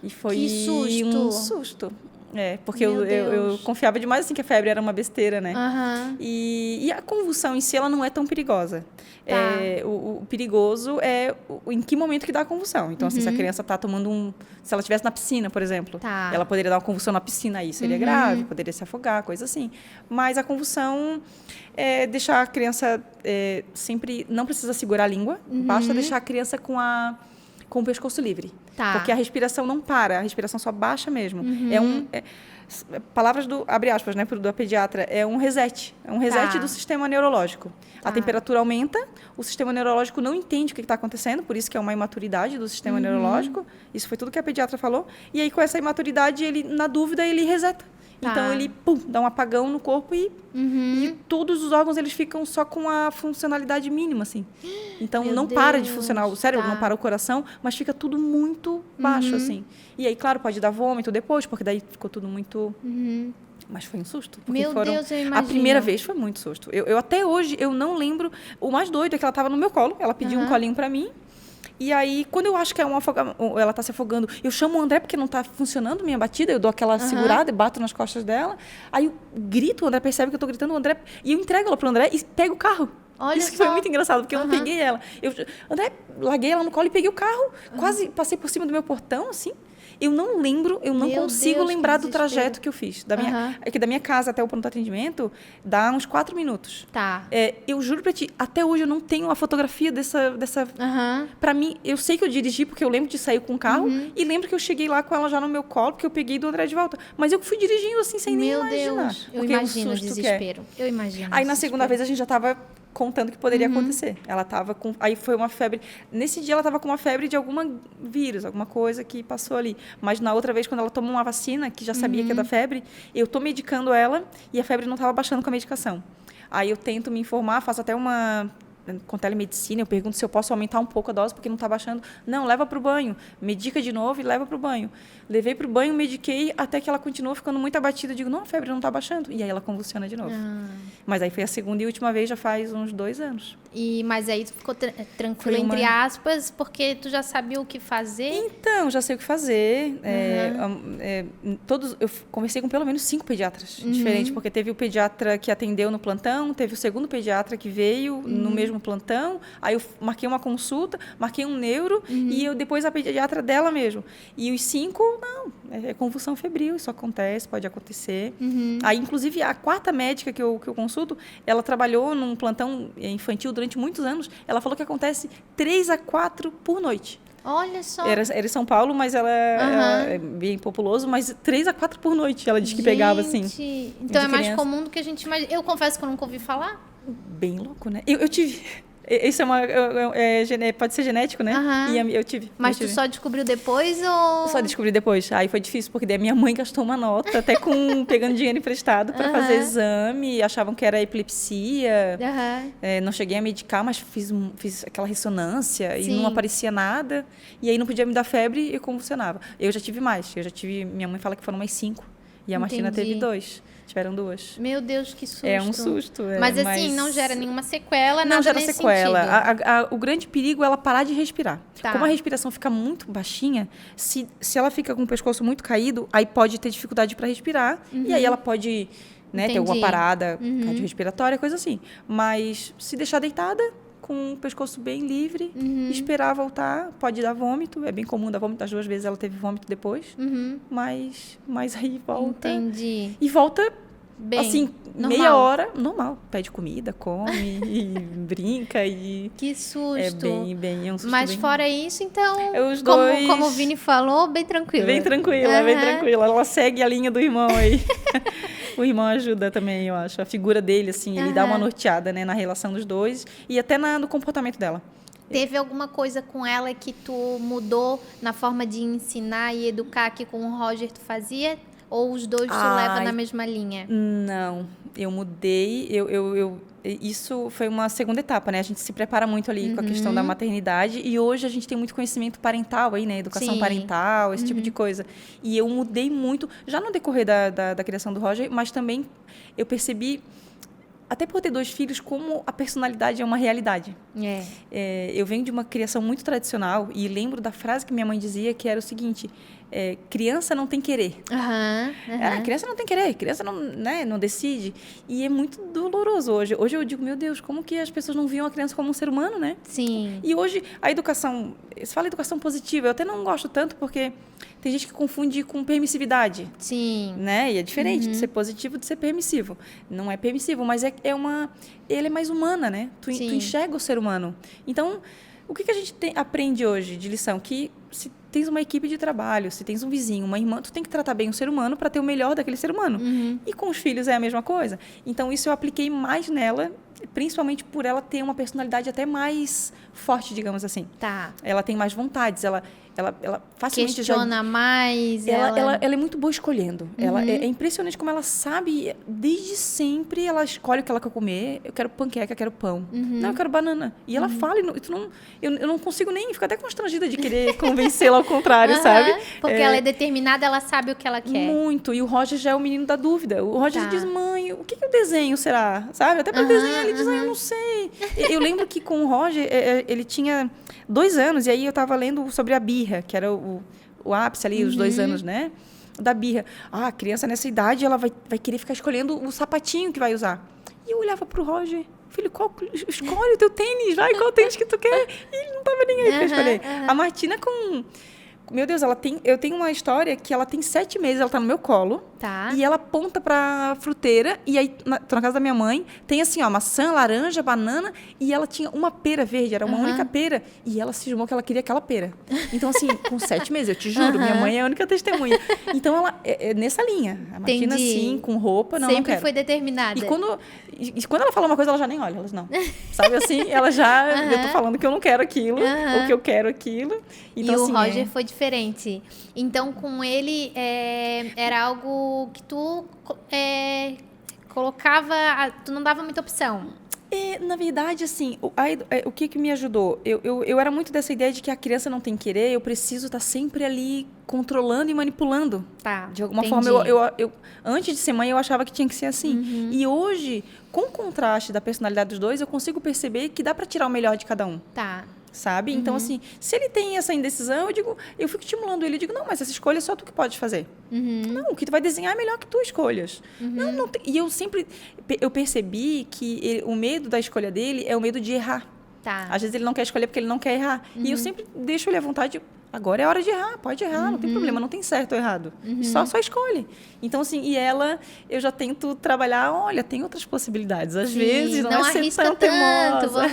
E foi um susto. Porque eu confiava demais assim que a febre era uma besteira, né? E a convulsão em si, ela não é tão perigosa. O perigoso é em que momento que dá a convulsão. Então, assim, se a criança está tomando se ela estivesse na piscina, por exemplo, ela poderia dar uma convulsão na piscina, aí seria grave, poderia se afogar, coisa assim. Mas a convulsão é deixar a criança sempre... Não precisa segurar a língua, basta deixar a criança com o pescoço livre. Tá. Porque a respiração não para, a respiração só baixa mesmo. Palavras abre aspas, né, da pediatra, é um reset. É um reset do sistema neurológico. A temperatura aumenta, o sistema neurológico não entende o que está acontecendo, por isso que é uma imaturidade do sistema neurológico. Isso foi tudo que a pediatra falou. E aí, com essa imaturidade, ele, na dúvida, ele reseta. Então, ele, dá um apagão no corpo e todos os órgãos, eles ficam só com a funcionalidade mínima, assim. Então, Meu não para de Deus, funcionar o cérebro, tá. não para o coração, mas fica tudo muito baixo, assim. E aí, claro, pode dar vômito depois, porque daí ficou tudo muito... Mas foi um susto. Porque Meu Deus, eu imagino. A primeira vez foi muito susto. Eu até hoje, eu não lembro... O mais doido é que ela estava no meu colo, ela pediu um colinho para mim. E aí, quando eu acho que ela está se afogando, eu chamo o André porque não está funcionando minha batida, eu dou aquela segurada e bato nas costas dela. Aí eu grito, o André percebe que eu estou gritando, o André... E eu entrego ela para o André e pego o carro. Olha Isso que só. foi muito engraçado, porque eu não peguei ela. André, larguei ela no colo e peguei o carro. Quase passei por cima do meu portão, assim. Eu não lembro, eu não Meu consigo Deus, lembrar que do trajeto que eu fiz. É que da minha casa até o pronto atendimento dá uns 4 minutos. Tá. Eu juro pra ti, até hoje eu não tenho a fotografia dessa... Pra mim, eu sei que eu dirigi porque eu lembro de sair com o carro e lembro que eu cheguei lá com ela já no meu colo, porque eu peguei do André de volta. Mas eu fui dirigindo assim, sem nem imaginar. Meu Deus, eu porque é um imagino o susto que é. desespero. Eu imagino. Aí na segunda vez a gente já estava contando que poderia acontecer. Ela estava com... Aí foi uma febre... Nesse dia ela estava com uma febre de alguma vírus, alguma coisa que passou ali. Mas na outra vez, quando ela tomou uma vacina, que já sabia que era da febre, eu estou medicando ela e a febre não estava baixando com a medicação. Aí eu tento me informar, faço até uma... Com telemedicina, eu pergunto se eu posso aumentar um pouco a dose, porque não está baixando. Não, leva para o banho. Medica de novo e leva para o banho. Levei para o banho, mediquei, até que ela continuou ficando muito abatida. Eu digo, não, a febre não está baixando. E aí ela convulsiona de novo. Mas aí foi a segunda e última vez, já faz uns 2 anos. Mas aí tu ficou tranquila, entre aspas, porque tu já sabia o que fazer? Então, já sei o que fazer. Eu conversei com pelo menos 5 pediatras diferentes, porque teve o pediatra que atendeu no plantão, teve o segundo pediatra que veio no mesmo plantão, aí eu marquei uma consulta, marquei um neuro e eu depois a pediatra dela mesmo. E os 5, não, é convulsão febril, isso acontece, pode acontecer. Aí, inclusive, a 4ª médica que eu consulto, ela trabalhou num plantão infantil durante muitos anos, ela falou que acontece 3 a 4 por noite. Olha só. Era em São Paulo, mas ela é bem populoso, mas 3 a 4 por noite ela disse que pegava, assim. Então é mais comum do que a gente imagina. Eu confesso que eu nunca ouvi falar. Bem louco, né? Eu tive... Isso pode ser genético, né? E eu tive. Mas tu só descobriu depois ou... Só descobri depois. Aí foi difícil, porque daí a minha mãe gastou uma nota, até pegando dinheiro emprestado para fazer exame. Achavam que era epilepsia. Não cheguei a medicar, mas fiz aquela ressonância e não aparecia nada. E aí não podia me dar febre e eu convulsionava. Eu já tive mais. Minha mãe fala que foram umas 5. E a Martina teve 2. Tiveram 2. Meu Deus, que susto. É um susto. Mas assim, não gera nenhuma sequela, nada não gera nesse sequela. sentido. O grande perigo é ela parar de respirar. Tá. Como a respiração fica muito baixinha, se ela fica com o pescoço muito caído, aí pode ter dificuldade para respirar. E aí ela pode ter alguma parada cardiorrespiratória, coisa assim. Mas se deixar deitada, com o pescoço bem livre, esperar voltar, pode dar vômito, é bem comum dar vômito, as 2 vezes ela teve vômito depois, mas aí volta. Entendi. E volta, bem, assim, normal. meia hora, normal, pede comida, come, e brinca, e... Que susto. É um susto. Mas fora isso, então, os dois... como o Vini falou, bem tranquila. Bem tranquila, bem tranquila. Ela segue a linha do irmão aí. O irmão ajuda também, eu acho. A figura dele, assim, ele dá uma norteada, né, na relação dos dois e até no comportamento dela. Teve alguma coisa com ela que tu mudou na forma de ensinar e educar que com o Roger tu fazia? Ou os dois tu leva na mesma linha? Não, eu mudei. Isso foi uma segunda etapa, né? A gente se prepara muito ali com a questão da maternidade e hoje a gente tem muito conhecimento parental aí, né? Educação parental, esse tipo de coisa. E eu mudei muito, já no decorrer da criação do Roger, mas também eu percebi, até por ter 2 filhos, como a personalidade é uma realidade. Eu venho de uma criação muito tradicional e lembro da frase que minha mãe dizia, que era o seguinte... criança não tem querer. Criança não tem querer, criança não decide. E é muito doloroso hoje. Hoje eu digo, meu Deus, como que as pessoas não viam a criança como um ser humano, né? Sim. E hoje a educação, se fala educação positiva, eu até não gosto tanto porque tem gente que confunde com permissividade. Sim. Né? E é diferente de ser positivo de ser permissivo. Não é permissivo, mas ele é mais humana, né? Tu enxerga o ser humano. Então, o que a gente aprende hoje de lição? Que se tens uma equipe de trabalho, se tens um vizinho, uma irmã, tu tem que tratar bem o ser humano para ter o melhor daquele ser humano. E com os filhos é a mesma coisa. Então, isso eu apliquei mais nela, principalmente por ela ter uma personalidade até mais forte, digamos assim. Tá. Ela tem mais vontades, ela facilmente questiona mais. Ela é muito boa escolhendo. Ela é impressionante como ela sabe, desde sempre ela escolhe o que ela quer comer. Eu quero panqueca, eu quero pão. Não, eu quero banana. E ela fala, eu não consigo nem, fico até constrangida de querer convencê-la ao contrário, sabe? Porque ela é determinada, ela sabe o que ela quer. Muito. E o Roger já é o menino da dúvida. O Roger diz, mãe, o que eu desenho, será? Sabe? Até para desenhar, ele diz, eu não sei. Eu lembro que com o Roger, ele tinha 2 anos, e aí eu estava lendo sobre a birra, que era o ápice ali, os 2 anos, né? Da birra. A criança nessa idade, ela vai querer ficar escolhendo o sapatinho que vai usar. E eu olhava pro Roger, filho, escolhe o teu tênis, vai, qual tênis que tu quer? E ele não tava nem aí pra escolher. A Martina Meu Deus, eu tenho uma história que ela tem 7 meses, ela tá no meu colo. Tá. E ela aponta pra fruteira, e aí, tô na casa da minha mãe, tem assim, ó, maçã, laranja, banana, e ela tinha uma pera verde, era uma única pera, e ela cismou que ela queria aquela pera. Então, assim, com 7 meses, eu te juro, minha mãe é a única testemunha. Então, ela é nessa linha. A Martina, assim, com roupa, não Sempre quero. foi determinada. E quando ela fala uma coisa, ela já nem olha, elas não. Sabe assim, ela já, eu tô falando que eu não quero aquilo, ou que eu quero aquilo. Então, e assim, o Roger foi diferente. Então, com ele, era algo que tu colocava... Tu não dava muita opção. Na verdade, assim, o que me ajudou? Eu era muito dessa ideia de que a criança não tem que querer, eu preciso estar sempre ali controlando e manipulando. Tá, de alguma entendi. forma, eu antes de ser mãe, eu achava que tinha que ser assim. E hoje, com o contraste da personalidade dos dois, eu consigo perceber que dá para tirar o melhor de cada um. Tá. Sabe? Então, assim, se ele tem essa indecisão, eu fico estimulando ele. Eu digo, não, mas essa escolha é só tu que pode fazer. Não, o que tu vai desenhar é melhor que tu escolhas. Não tem, e eu percebi que o medo da escolha dele é o medo de errar. Tá. Às vezes ele não quer escolher porque ele não quer errar. E eu sempre deixo ele à vontade. Agora é hora de errar, pode errar, não tem problema, não tem certo ou errado. Só escolhe. Então, assim, eu já tento trabalhar, olha, tem outras possibilidades. Às vezes não é ser tão teimosa.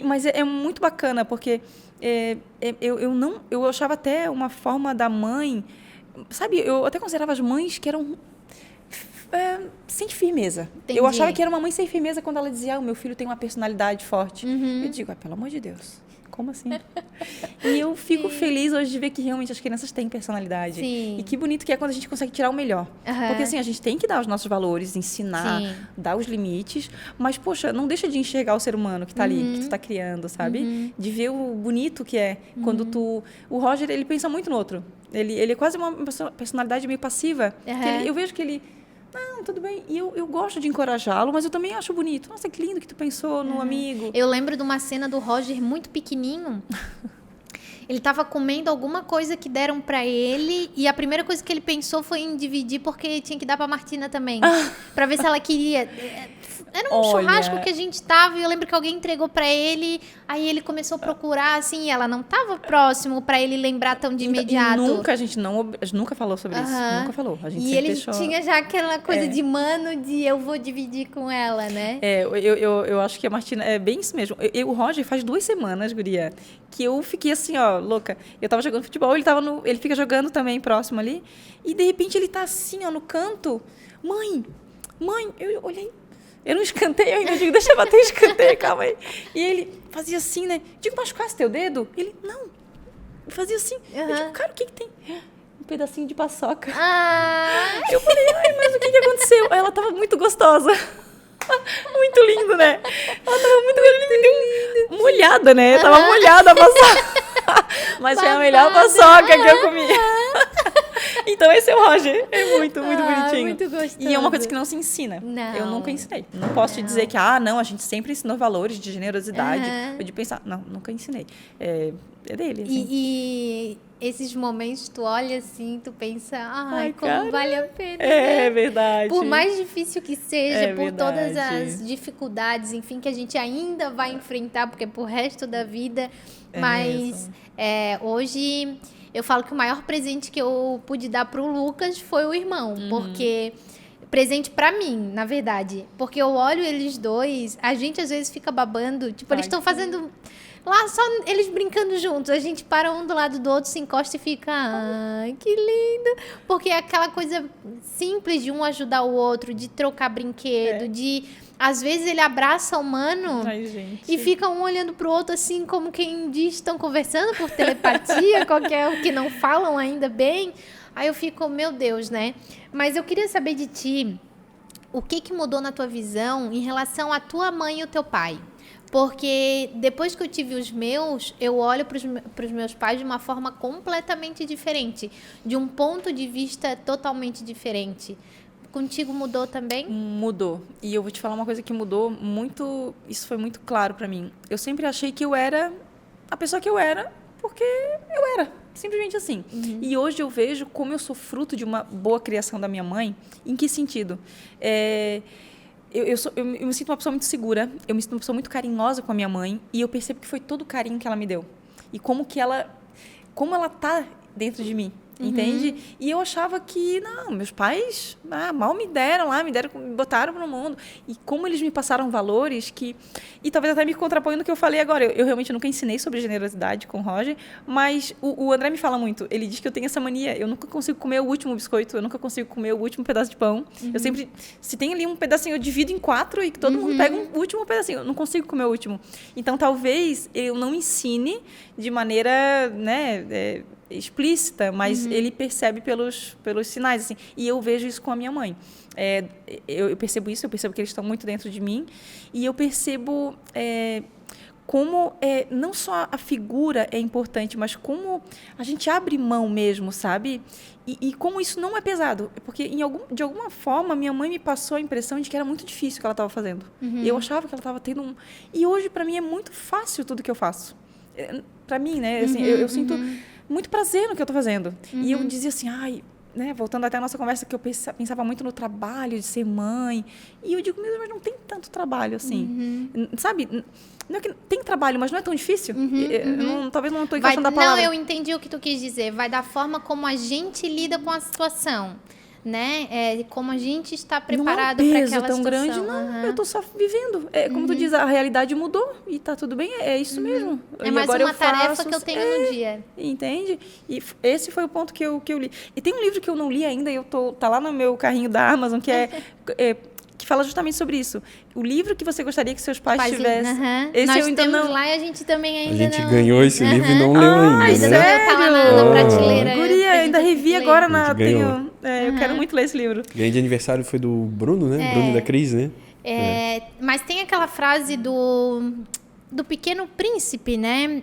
Mas é muito bacana, porque eu achava até uma forma da mãe, sabe, eu até considerava as mães que eram sem firmeza. Entendi. Eu achava que era uma mãe sem firmeza quando ela dizia, o meu filho tem uma personalidade forte. Eu digo, pelo amor de Deus. Como assim? E eu fico feliz hoje de ver que realmente as crianças têm personalidade. Sim. E que bonito que é quando a gente consegue tirar o melhor. Porque assim, a gente tem que dar os nossos valores, ensinar, dar os limites, mas, poxa, não deixa de enxergar o ser humano que tá ali, que tu tá criando, sabe? De ver o bonito que é quando tu... O Roger, ele pensa muito no outro. Ele é quase uma personalidade meio passiva. Que eu vejo que ele... Não, tudo bem. E eu gosto de encorajá-lo, mas eu também acho bonito. Nossa, que lindo que tu pensou no amigo. Eu lembro de uma cena do Roger muito pequenininho. Ele estava comendo alguma coisa que deram pra ele e a primeira coisa que ele pensou foi em dividir porque tinha que dar pra Martina também. Pra ver se ela queria. Era um churrasco que a gente tava e eu lembro que alguém entregou pra ele, aí ele começou a procurar, assim, e ela não tava próximo pra ele lembrar tão de imediato. A gente nunca falou sobre isso. Nunca falou. A gente e sempre ele deixou... tinha já aquela coisa de mano, de eu vou dividir com ela, né? Eu acho que a Martina é bem isso mesmo. O Roger faz 2 semanas, guria, que eu fiquei assim, ó, louca. Eu tava jogando futebol, ele fica jogando também próximo ali, e de repente ele tá assim, ó, no canto. Mãe, eu olhei. Eu não escanteio ainda, eu digo, deixa eu bater o escanteio, calma aí. E ele fazia assim, né? Digo, machucasse teu dedo? Ele, não. Fazia assim. Eu digo, cara, o que tem? Um pedacinho de paçoca. Eu falei, mas o que aconteceu? Ela tava muito gostosa. Muito lindo, né? Ela tava muito lindo. Molhada, né? Tava molhada a paçoca. Mas foi a melhor paçoca que eu comi. Então esse é o Roger. É muito bonitinho. Muito gostoso. E é uma coisa que não se ensina. Não. Eu nunca ensinei. Não posso te dizer que, não, a gente sempre ensinou valores de generosidade. Ou de pensar. Não, nunca ensinei. É dele, assim. E esses momentos, tu olha assim, tu pensa, como cara, vale a pena. É verdade. Por mais difícil que seja, por verdade. todas as dificuldades, enfim, que a gente ainda vai enfrentar, porque é pro resto da vida. Mas hoje eu falo que o maior presente que eu pude dar pro Lucas foi o irmão, porque... Presente pra mim, na verdade. Porque eu olho eles dois, a gente às vezes fica babando. Tipo, eles estão fazendo Lá só eles brincando juntos. A gente para um do lado do outro, se encosta e fica... Ai, que lindo. Porque é aquela coisa simples de um ajudar o outro, de trocar brinquedo, de... Às vezes ele abraça o mano e fica um olhando pro outro assim, como quem diz, estão conversando por telepatia, qualquer que não falam ainda bem. Aí eu fico, meu Deus, né? Mas eu queria saber de ti, o que mudou na tua visão em relação à tua mãe e o teu pai? Porque depois que eu tive os meus, eu olho para os meus pais de uma forma completamente diferente, de um ponto de vista totalmente diferente. Contigo mudou também? Mudou. E eu vou te falar uma coisa que mudou muito, isso foi muito claro pra mim. Eu sempre achei que eu era a pessoa que eu era, porque eu era, simplesmente assim. E hoje eu vejo como eu sou fruto de uma boa criação da minha mãe. Em que sentido? Eu me sinto uma pessoa muito segura, eu me sinto uma pessoa muito carinhosa com a minha mãe, e eu percebo que foi todo o carinho que ela me deu. E como ela tá dentro de mim. Entende? E eu achava que, não, meus pais mal me deram lá, me botaram pro mundo. E como eles me passaram valores que... E talvez até me contraponhando no que eu falei agora. Eu realmente nunca ensinei sobre generosidade com o Roger, mas o André me fala muito. Ele diz que eu tenho essa mania. Eu nunca consigo comer o último biscoito, eu nunca consigo comer o último pedaço de pão. Eu sempre... Se tem ali um pedacinho, eu divido em 4 e que todo mundo pega um último pedacinho. Eu não consigo comer o último. Então, talvez eu não ensine de maneira, né... explícita, mas ele percebe pelos sinais, assim. E eu vejo isso com a minha mãe. Eu percebo isso, eu percebo que eles estão muito dentro de mim, e eu percebo como não só a figura é importante, mas como a gente abre mão mesmo, sabe? E como isso não é pesado. Porque, de alguma forma, minha mãe me passou a impressão de que era muito difícil o que ela estava fazendo. E eu achava que ela estava tendo um... E hoje, para mim, é muito fácil tudo que eu faço. Para mim, né? Assim, eu sinto... muito prazer no que eu estou fazendo. E eu dizia assim, né, voltando até a nossa conversa, que eu pensava muito no trabalho de ser mãe. E eu digo, mas não tem tanto trabalho assim. Sabe? Não é que tem trabalho, mas não é tão difícil. Talvez não estou encaixando a palavra. Não, eu entendi o que tu quis dizer. Vai da forma como a gente lida com a situação. Né? Como a gente está preparado para aquela situação. Tão grande, não. Eu estou só vivendo. Como tu diz, a realidade mudou e está tudo bem. É isso mesmo. É mais uma tarefa que eu tenho no dia. Entende? E esse foi o ponto que eu li. E tem um livro que eu não li ainda, e tá lá no meu carrinho da Amazon, que que fala justamente sobre isso. O livro que você gostaria que seus pais tivessem. Esse nós eu ainda temos não... lá e a gente também ainda não... A gente ganhou esse livro e não leu ainda, né? Tá lá na prateleira. Guria, ainda revi agora. Eu quero quero muito ler esse livro. Ganhei de aniversário foi do Bruno, né? Bruno e da Cris, né? Mas tem aquela frase do Pequeno Príncipe, né?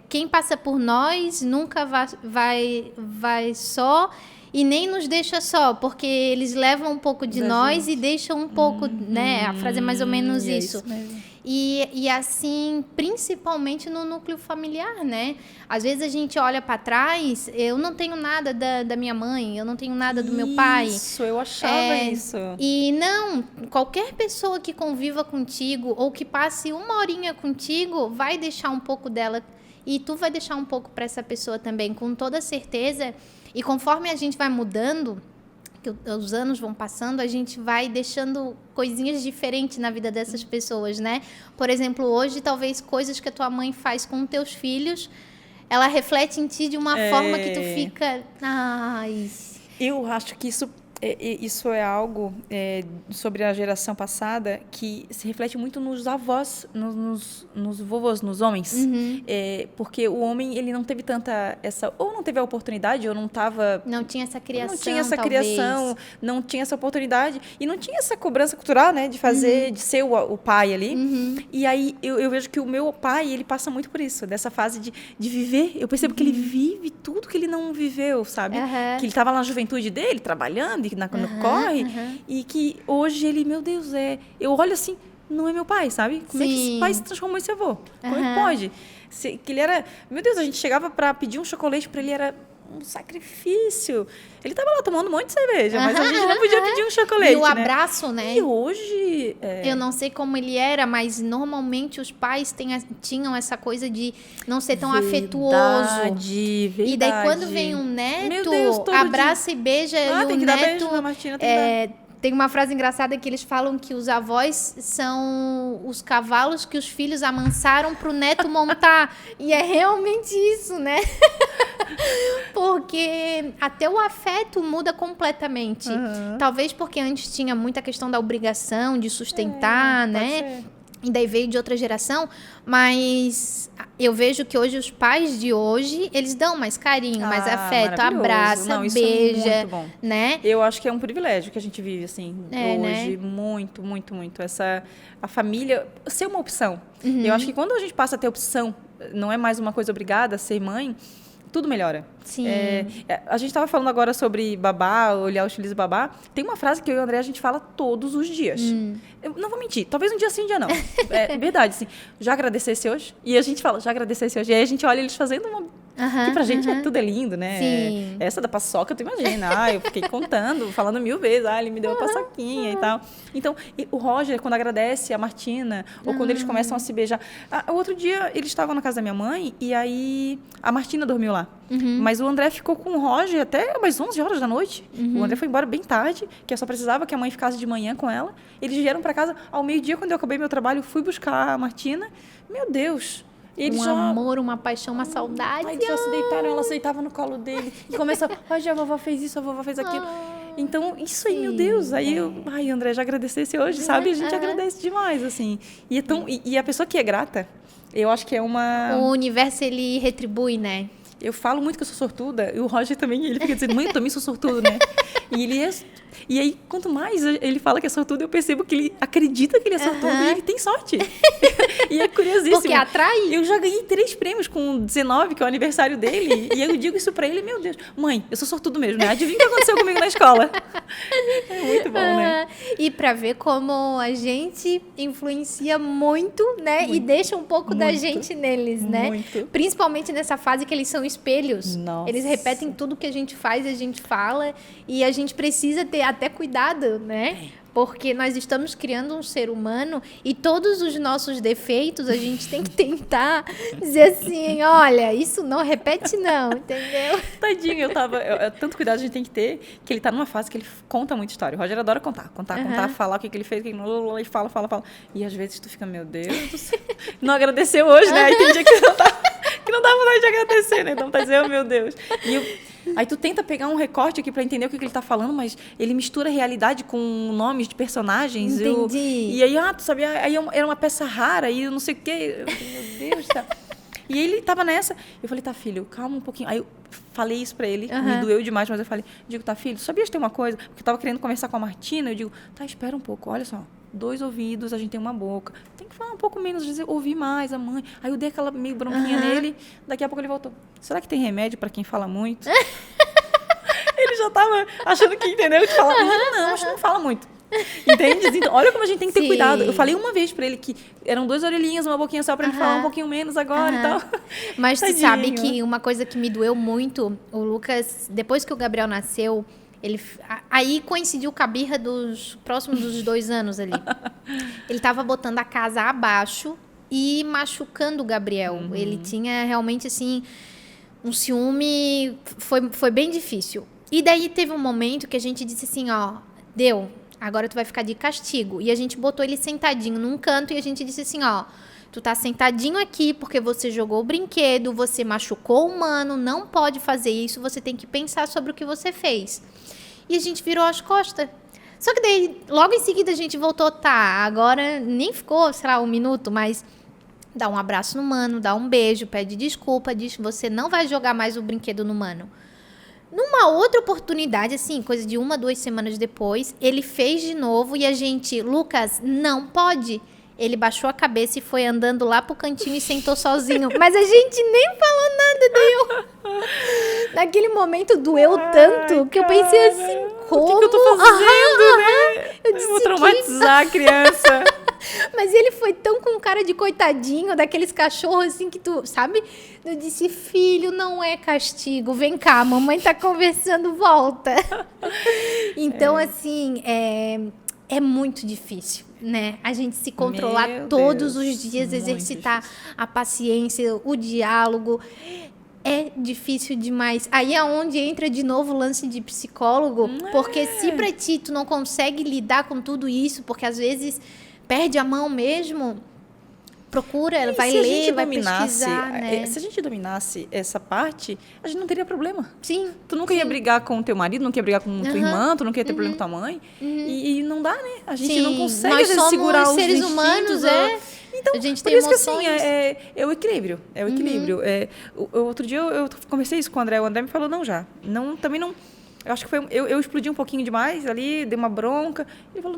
Quem passa por nós nunca vai só... E nem nos deixa só, porque eles levam um pouco de nós e deixam um pouco, né? A frase é mais ou menos isso. Isso mesmo. E assim, principalmente no núcleo familiar, né? Às vezes a gente olha para trás, eu não tenho nada da minha mãe, eu não tenho nada do meu pai. Isso, eu achava isso. E não, qualquer pessoa que conviva contigo ou que passe uma horinha contigo vai deixar um pouco dela e tu vai deixar um pouco para essa pessoa também, com toda certeza. E conforme a gente vai mudando, que os anos vão passando, a gente vai deixando coisinhas diferentes na vida dessas pessoas, né? Por exemplo, hoje, talvez coisas que a tua mãe faz com teus filhos, ela reflete em ti de uma forma que tu fica... Ai... Eu acho que isso é algo sobre a geração passada que se reflete muito nos avós, nos vovôs, nos homens. Porque o homem, ele não teve tanta ou não teve a oportunidade, ou não estava... Não tinha essa criação, não tinha essa oportunidade, e não tinha essa cobrança cultural, né, de fazer, de ser o pai ali. E aí, eu vejo que o meu pai, ele passa muito por isso, dessa fase de viver. Eu percebo que ele vive tudo que ele não viveu, sabe? Que ele estava na juventude dele, trabalhando, quando corre, e que hoje ele, meu Deus, eu olho assim, não é meu pai, sabe? Como é que esse pai se transformou em seu avô? Como é que pode? Que ele era, meu Deus, a gente chegava para pedir um chocolate para ele, era um sacrifício. Ele estava lá tomando um monte de cerveja, mas a gente não podia pedir um chocolate, e o abraço, né? E hoje... Eu não sei como ele era, mas normalmente os pais tinham essa coisa de não ser tão afetuoso. Verdade. E daí quando vem um neto, Deus, abraça e beija, e tem o que neto... dar beijo na Martina, Tem uma frase engraçada que eles falam que os avós são os cavalos que os filhos amansaram para o neto montar. E é realmente isso, né? Porque até o afeto muda completamente. Talvez porque antes tinha muita questão da obrigação de sustentar, né? Ser. E daí veio de outra geração, mas eu vejo que hoje os pais de hoje, eles dão mais carinho, mais afeto, abraça, beija, é muito bom. né? Eu acho que é um privilégio que a gente vive, assim, hoje, né? muito, muito, muito. A família ser uma opção. Eu acho que quando a gente passa a ter opção, não é mais uma coisa obrigada a ser mãe, tudo melhora. Sim. A gente estava falando agora sobre babá, olhar os filhos e babá. Tem uma frase que eu e o André a gente fala todos os dias. Eu não vou mentir, talvez um dia sim, um dia não. É verdade, assim. Já agradecesse hoje? E a gente fala, já agradecesse hoje. E aí a gente olha eles fazendo uma... que pra gente tudo é lindo, né? Sim. Essa da paçoca, tu imagina. Eu fiquei contando, falando 1000 vezes. Ele me deu a paçoquinha e tal. Então, o Roger, quando agradece a Martina, ou quando eles começam a se beijar. O outro dia, eles estavam na casa da minha mãe, e aí a Martina dormiu lá. Mas o André ficou com o Roger até umas 11 horas da noite. O André foi embora bem tarde, que eu só precisava que a mãe ficasse de manhã com ela. Eles vieram pra casa ao meio-dia, quando eu acabei meu trabalho, fui buscar a Martina. Meu Deus! Eles amor, uma paixão, uma saudade. Aí eles já se deitaram, ela aceitava no colo dele. E começou, Roger, a vovó fez isso, a vovó fez aquilo. Então, isso aí, meu Deus. Aí André, já agradecesse hoje, sabe? A gente agradece demais, assim. E a pessoa que é grata, eu acho que é uma... O universo, ele retribui, né? Eu falo muito que eu sou sortuda, e o Roger também, ele fica dizendo, mãe, eu também sou sortudo, né? E aí, quanto mais ele fala que é sortudo, eu percebo que ele acredita que ele é sortudo e ele tem sorte. E é curiosíssimo. Porque atrai. Eu já ganhei 3 prêmios com 19, que é o aniversário dele, e eu digo isso pra ele, meu Deus, mãe, eu sou sortudo mesmo, né? Adivinha o que aconteceu comigo na escola? É muito bom, né? E pra ver como a gente influencia muito, né? Muito, e deixa um pouco da gente neles, né? Muito. Principalmente nessa fase que eles são espelhos. Nossa. Eles repetem tudo que a gente faz, a gente fala, e a gente precisa ter até cuidado, né? Porque nós estamos criando um ser humano e todos os nossos defeitos a gente tem que tentar dizer assim, olha, isso não repete não, entendeu? Tadinho, tanto cuidado a gente tem que ter, que ele tá numa fase que ele conta muita história. O Roger adora contar, falar o que ele fez, e fala. E às vezes tu fica, meu Deus do céu, não agradeceu hoje, né? Aí tem dia que não dá vontade de agradecer, né? Então tá dizendo, meu Deus. Aí tu tenta pegar um recorte aqui pra entender o que ele tá falando, mas ele mistura realidade com nomes de personagens. Entendi. E aí, tu sabia? Aí era uma peça rara, e eu não sei o quê. Meu Deus, tá. E ele tava nessa. Eu falei, tá, filho, calma um pouquinho. Aí eu falei isso pra ele, me doeu demais, mas eu falei, tá, filho, sabia que tem uma coisa? Porque eu tava querendo conversar com a Martina, eu digo, tá, espera um pouco, olha só. 2 ouvidos, a gente tem uma boca. Tem que falar um pouco menos, dizer, ouvir mais a mãe. Aí eu dei aquela meio bronquinha nele, daqui a pouco ele voltou. Será que tem remédio pra quem fala muito? Ele já tava achando que entendeu de falar. Não, acho que não fala muito. Entende? Então, olha como a gente tem que ter cuidado. Eu falei uma vez pra ele que eram 2 orelhinhas, uma boquinha só pra ele falar um pouquinho menos agora e tal. Mas tu sabe que uma coisa que me doeu muito, o Lucas, depois que o Gabriel nasceu, aí coincidiu com a birra próximos dos 2 anos ali. Ele tava botando a casa abaixo e machucando o Gabriel. Ele tinha realmente, assim, um ciúme, foi bem difícil. E daí teve um momento que a gente disse assim, deu, agora tu vai ficar de castigo. E a gente botou ele sentadinho num canto e a gente disse assim, tu tá sentadinho aqui porque você jogou o brinquedo, você machucou o humano, não pode fazer isso, você tem que pensar sobre o que você fez. E a gente virou as costas. Só que daí, logo em seguida, a gente voltou, agora nem ficou, sei lá, 1 minuto, mas dá um abraço no mano, dá um beijo, pede desculpa, diz que você não vai jogar mais o brinquedo no mano. Numa outra oportunidade, assim, coisa de 1, 2 semanas depois, ele fez de novo e a gente, Lucas, não pode. Ele baixou a cabeça e foi andando lá pro cantinho e sentou sozinho. Mas a gente nem falou nada, deu. Naquele momento doeu tanto que eu pensei assim, como? O que eu tô fazendo, né? Eu vou traumatizar a criança. Mas ele foi tão com cara de coitadinho, daqueles cachorros assim que tu, sabe? Eu disse, filho, não é castigo, vem cá, a mamãe tá conversando, volta. Então, assim, é muito difícil, né? A gente se controlar todos os dias, exercitar a paciência, o diálogo. É difícil demais. Aí é onde entra de novo o lance de psicólogo, porque se pra ti tu não consegue lidar com tudo isso, porque às vezes perde a mão mesmo, procura, vai ler, vai pesquisar, né? Se a gente dominasse essa parte, a gente não teria problema. Sim. Tu nunca ia brigar com o teu marido, nunca ia brigar com tua irmã, tu nunca ia ter problema com tua mãe. E não dá, né? A gente não consegue, às vezes, segurar os seres instintos, humanos, Então, a gente tem por isso emoções. que assim, é o equilíbrio. É o equilíbrio. Outro dia eu conversei isso com o André. O André me falou, também não. Eu acho que foi. Eu explodi um pouquinho demais ali, dei uma bronca. Ele falou,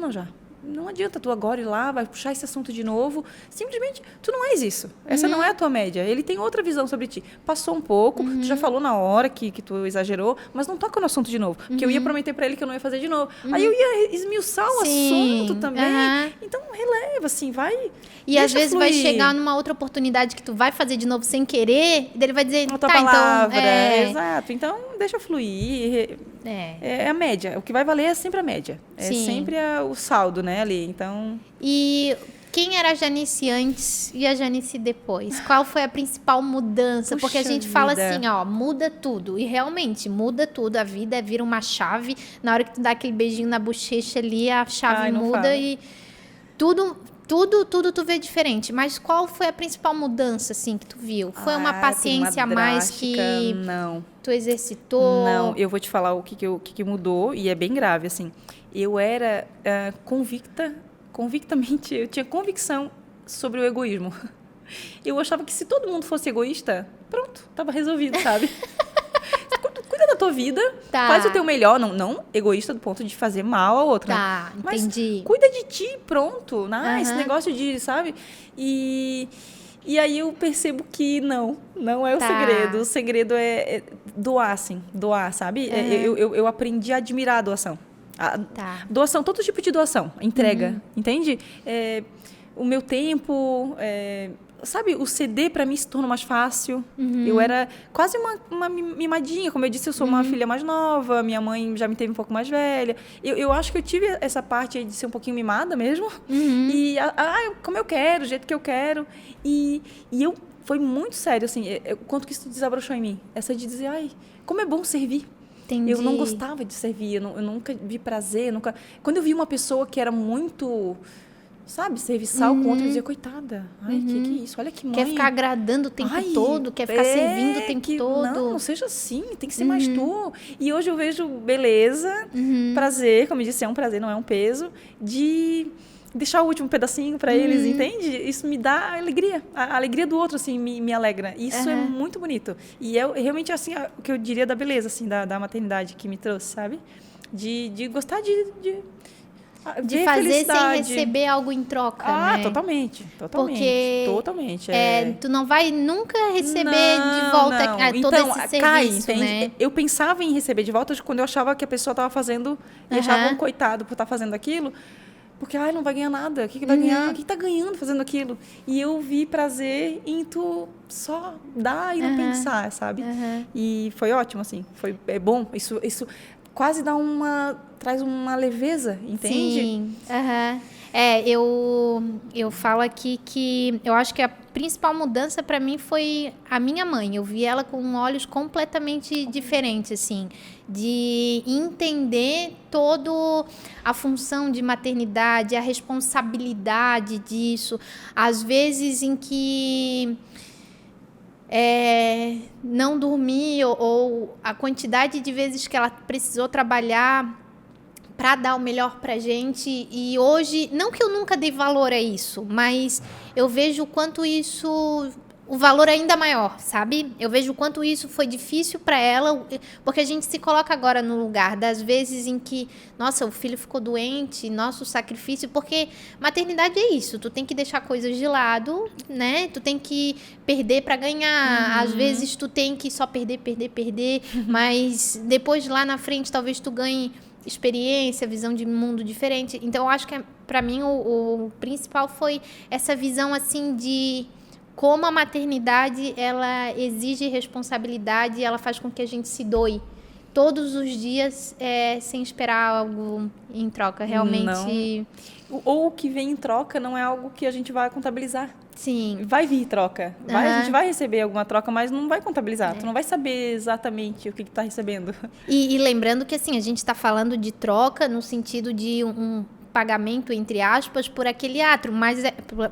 não adianta tu agora ir lá, vai puxar esse assunto de novo. Simplesmente, tu não és isso. Essa não é a tua média. Ele tem outra visão sobre ti. Passou um pouco, tu já falou na hora que tu exagerou, mas não toca no assunto de novo. Porque eu ia prometer pra ele que eu não ia fazer de novo. Aí eu ia esmiuçar o assunto também. Então, releva, assim, vai. E às vezes vai chegar numa outra oportunidade que tu vai fazer de novo sem querer, e daí ele vai dizer, outra palavra. Exato. Então, deixa fluir. É a média. O que vai valer é sempre a média. É sempre o saldo, né, ali. Então... E quem era a Janice antes e a Janice depois? Qual foi a principal mudança? Porque a gente fala assim, muda tudo. E realmente, muda tudo. A vida vira uma chave. Na hora que tu dá aquele beijinho na bochecha ali, a chave muda e tudo tu vê diferente. Mas qual foi a principal mudança, assim, que tu viu? Foi uma paciência a mais que tu exercitou? Não, eu vou te falar o que mudou, e é bem grave, assim. Eu era convictamente, eu tinha convicção sobre o egoísmo. Eu achava que se todo mundo fosse egoísta, pronto, estava resolvido, sabe? Cuida da tua vida, faz o teu melhor, não egoísta do ponto de fazer mal a outra. Mas entendi. Cuida de ti, pronto. Esse negócio de, sabe? E aí eu percebo que não é o segredo. O segredo é doar, assim, sabe? Eu aprendi a admirar a doação. Doação, todo tipo de doação, entrega, entende? O meu tempo... Sabe, o ceder para mim se tornou mais fácil. Eu era quase uma mimadinha. Como eu disse, eu sou uma filha mais nova. Minha mãe já me teve um pouco mais velha. Eu acho que eu tive essa parte aí de ser um pouquinho mimada mesmo. E, como eu quero, do jeito que eu quero. E eu... Foi muito sério, assim, o quanto que isso desabrochou em mim. Essa de dizer, como é bom servir. Entendi. Eu não gostava de servir. Eu nunca vi prazer. Quando eu vi uma pessoa que era muito... Sabe, serviçal com outra, eu dizia, coitada, que é isso? Olha que mãe. Quer ficar agradando o tempo todo, quer ficar servindo o tempo todo. Não seja assim, tem que ser mais tu. E hoje eu vejo beleza, prazer, como eu disse, é um prazer, não é um peso, de deixar o último pedacinho para eles, entende? Isso me dá alegria, a alegria do outro, assim, me alegra. Isso é muito bonito. E é realmente, assim, o que eu diria da beleza, assim, da maternidade que me trouxe, sabe? De gostar de fazer sem receber algo em troca, né? Totalmente. Porque totalmente. Tu não vai nunca receber de volta todo esse serviço, né? Eu pensava em receber de volta quando eu achava que a pessoa estava fazendo e achava um coitado por estar fazendo aquilo, porque não vai ganhar nada. O que vai ganhar? O que tá ganhando fazendo aquilo? E eu vi prazer em tu só dar e não pensar, sabe? E foi ótimo, assim. É bom. Isso quase traz uma leveza, entende? Sim. Eu falo aqui que eu acho que a principal mudança para mim foi a minha mãe. Eu vi ela com olhos completamente diferentes, assim, de entender toda a função de maternidade, a responsabilidade disso, às vezes em que não dormir ou a quantidade de vezes que ela precisou trabalhar para dar o melhor pra gente. E hoje, não que eu nunca dei valor a isso, mas eu vejo o quanto isso, o valor ainda maior, sabe? Eu vejo o quanto isso foi difícil para ela, porque a gente se coloca agora no lugar das vezes em que, nossa, o filho ficou doente, nosso sacrifício, porque maternidade é isso, tu tem que deixar coisas de lado, né? Tu tem que perder para ganhar, às vezes tu tem que só perder, mas depois lá na frente talvez tu ganhe experiência, visão de mundo diferente. Então, eu acho que para mim o principal foi essa visão assim de como a maternidade ela exige responsabilidade e ela faz com que a gente se doe todos os dias sem esperar algo em troca, realmente. Não. Ou o que vem em troca não é algo que a gente vai contabilizar. Sim. Vai vir troca. A gente vai receber alguma troca, mas não vai contabilizar. Tu não vai saber exatamente o que tu tá recebendo. E lembrando que, assim, a gente está falando de troca no sentido de um pagamento, entre aspas, por aquele ato.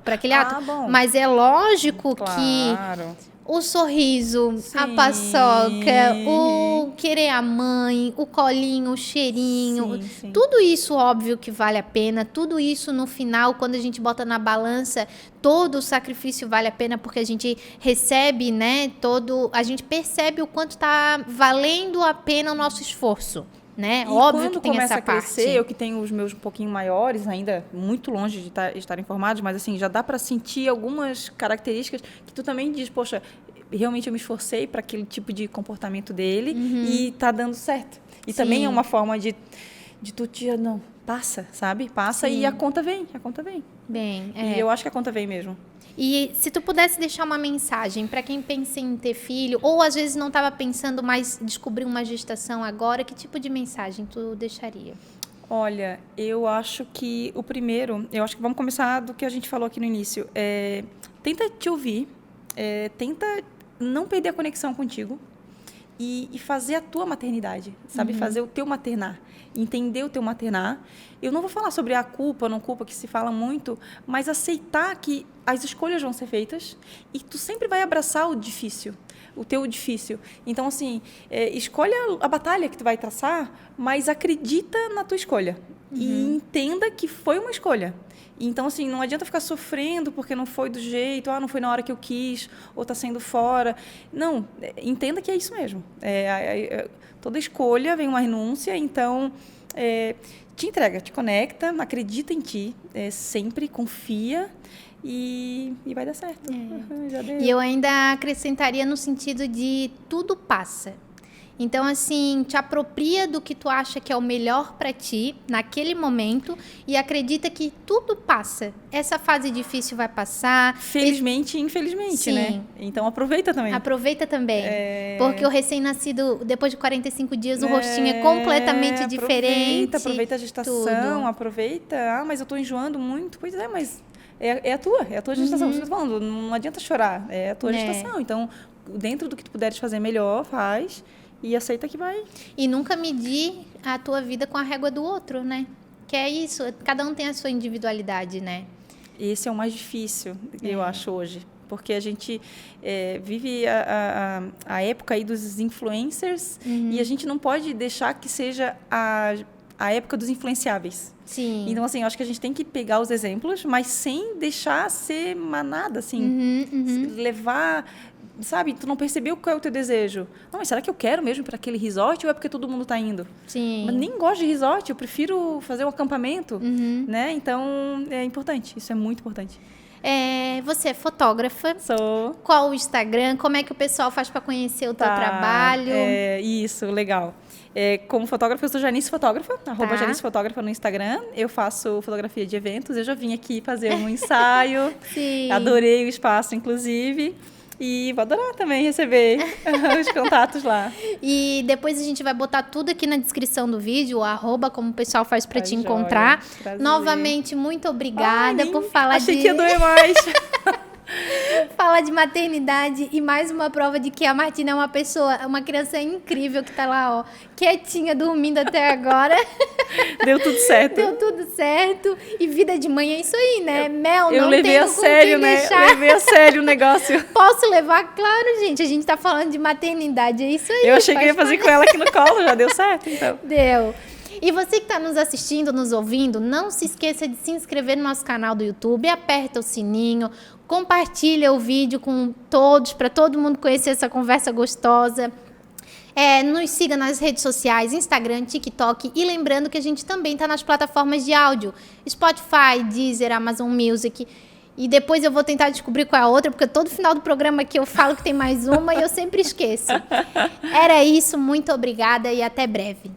Por aquele ato. Bom. Mas é lógico Claro. que o sorriso, Sim. a paçoca, o querer a mãe, o colinho, o cheirinho, Sim. tudo isso óbvio que vale a pena, tudo isso no final, quando a gente bota na balança, todo o sacrifício vale a pena porque a gente recebe, né, a gente percebe o quanto está valendo a pena o nosso esforço. Né? E óbvio quando que tem começa essa a crescer, parte. eu que tenho os meus um pouquinho maiores, ainda muito longe de estar informados, mas assim, já dá para sentir algumas características que tu também diz, poxa, realmente eu me esforcei para aquele tipo de comportamento dele e tá dando certo. E Sim. também é uma forma de tu não, passa, sabe? Passa. Sim. E a conta vem. Bem, E eu acho que a conta vem mesmo. E se tu pudesse deixar uma mensagem para quem pensa em ter filho, ou às vezes não estava pensando, mas descobriu uma gestação agora, que tipo de mensagem tu deixaria? Olha, eu acho que vamos começar do que a gente falou aqui no início. Tenta te ouvir, tenta não perder a conexão contigo e fazer a tua maternidade, sabe? Fazer o teu maternar, entender o teu maternar. Eu não vou falar sobre a culpa ou não culpa, que se fala muito, mas aceitar que as escolhas vão ser feitas e tu sempre vai abraçar o difícil, o teu difícil. Então, assim, escolha a batalha que tu vai traçar, mas acredita na tua escolha e entenda que foi uma escolha. Então, assim, não adianta ficar sofrendo porque não foi do jeito, não foi na hora que eu quis, ou está sendo fora. Não, entenda que é isso mesmo. Toda escolha vem uma renúncia, então te entrega, te conecta, acredita em ti, sempre confia e vai dar certo. Já deu. E eu ainda acrescentaria no sentido de tudo passa. Então, assim, te apropria do que tu acha que é o melhor para ti naquele momento e acredita que tudo passa. Essa fase difícil vai passar. Felizmente e infelizmente, Sim. né? Então, aproveita também. Aproveita também. Porque o recém-nascido, depois de 45 dias, o rostinho é completamente diferente. Aproveita a gestação, tudo. aproveita. Mas eu tô enjoando muito. Pois é, mas é a tua gestação. Você tá falando, não adianta chorar. É a tua gestação. Então, dentro do que tu puderes fazer melhor, faz. E aceita que vai. E nunca medir a tua vida com a régua do outro, né? Que é isso, cada um tem a sua individualidade, né? Esse é o mais difícil, eu acho, hoje. Porque a gente vive a época aí dos influencers e a gente não pode deixar que seja a época dos influenciáveis. Sim. Então, assim, eu acho que a gente tem que pegar os exemplos, mas sem deixar ser manada, assim. Levar... Sabe, tu não percebeu qual é o teu desejo. Não, mas será que eu quero mesmo para aquele resort ou é porque todo mundo está indo? Sim. Mas nem gosto de resort, eu prefiro fazer um acampamento, né? Então, é importante, isso é muito importante. Você é fotógrafa? Sou. Qual o Instagram? Como é que o pessoal faz para conhecer o teu trabalho? Isso, legal. Como fotógrafa, eu sou Janice Fotógrafa, @Janice Fotógrafa no Instagram. Eu faço fotografia de eventos, eu já vim aqui fazer um ensaio. Sim. Adorei o espaço, inclusive. E vou adorar também receber os contatos lá. E depois a gente vai botar tudo aqui na descrição do vídeo, o @ como o pessoal faz para te joia. encontrar. Prazer. Novamente, muito obrigada por falar Achei que ia doer mais. Fala de maternidade e mais uma prova de que a Martina é uma criança incrível que tá lá, ó, quietinha, dormindo até agora. Deu tudo certo. Deu tudo certo. E vida de mãe é isso aí, né? Eu levei a sério, né? Levei a sério o negócio. Posso levar? Claro, gente. A gente tá falando de maternidade, é isso aí. Eu achei que eu ia fazer com ela aqui no colo, já deu certo, então. Deu. E você que está nos assistindo, nos ouvindo, não se esqueça de se inscrever no nosso canal do YouTube, aperta o sininho, compartilha o vídeo com todos, para todo mundo conhecer essa conversa gostosa. Nos siga nas redes sociais, Instagram, TikTok, e lembrando que a gente também está nas plataformas de áudio, Spotify, Deezer, Amazon Music. E depois eu vou tentar descobrir qual é a outra, porque todo final do programa aqui eu falo que tem mais uma e eu sempre esqueço. Era isso, muito obrigada e até breve.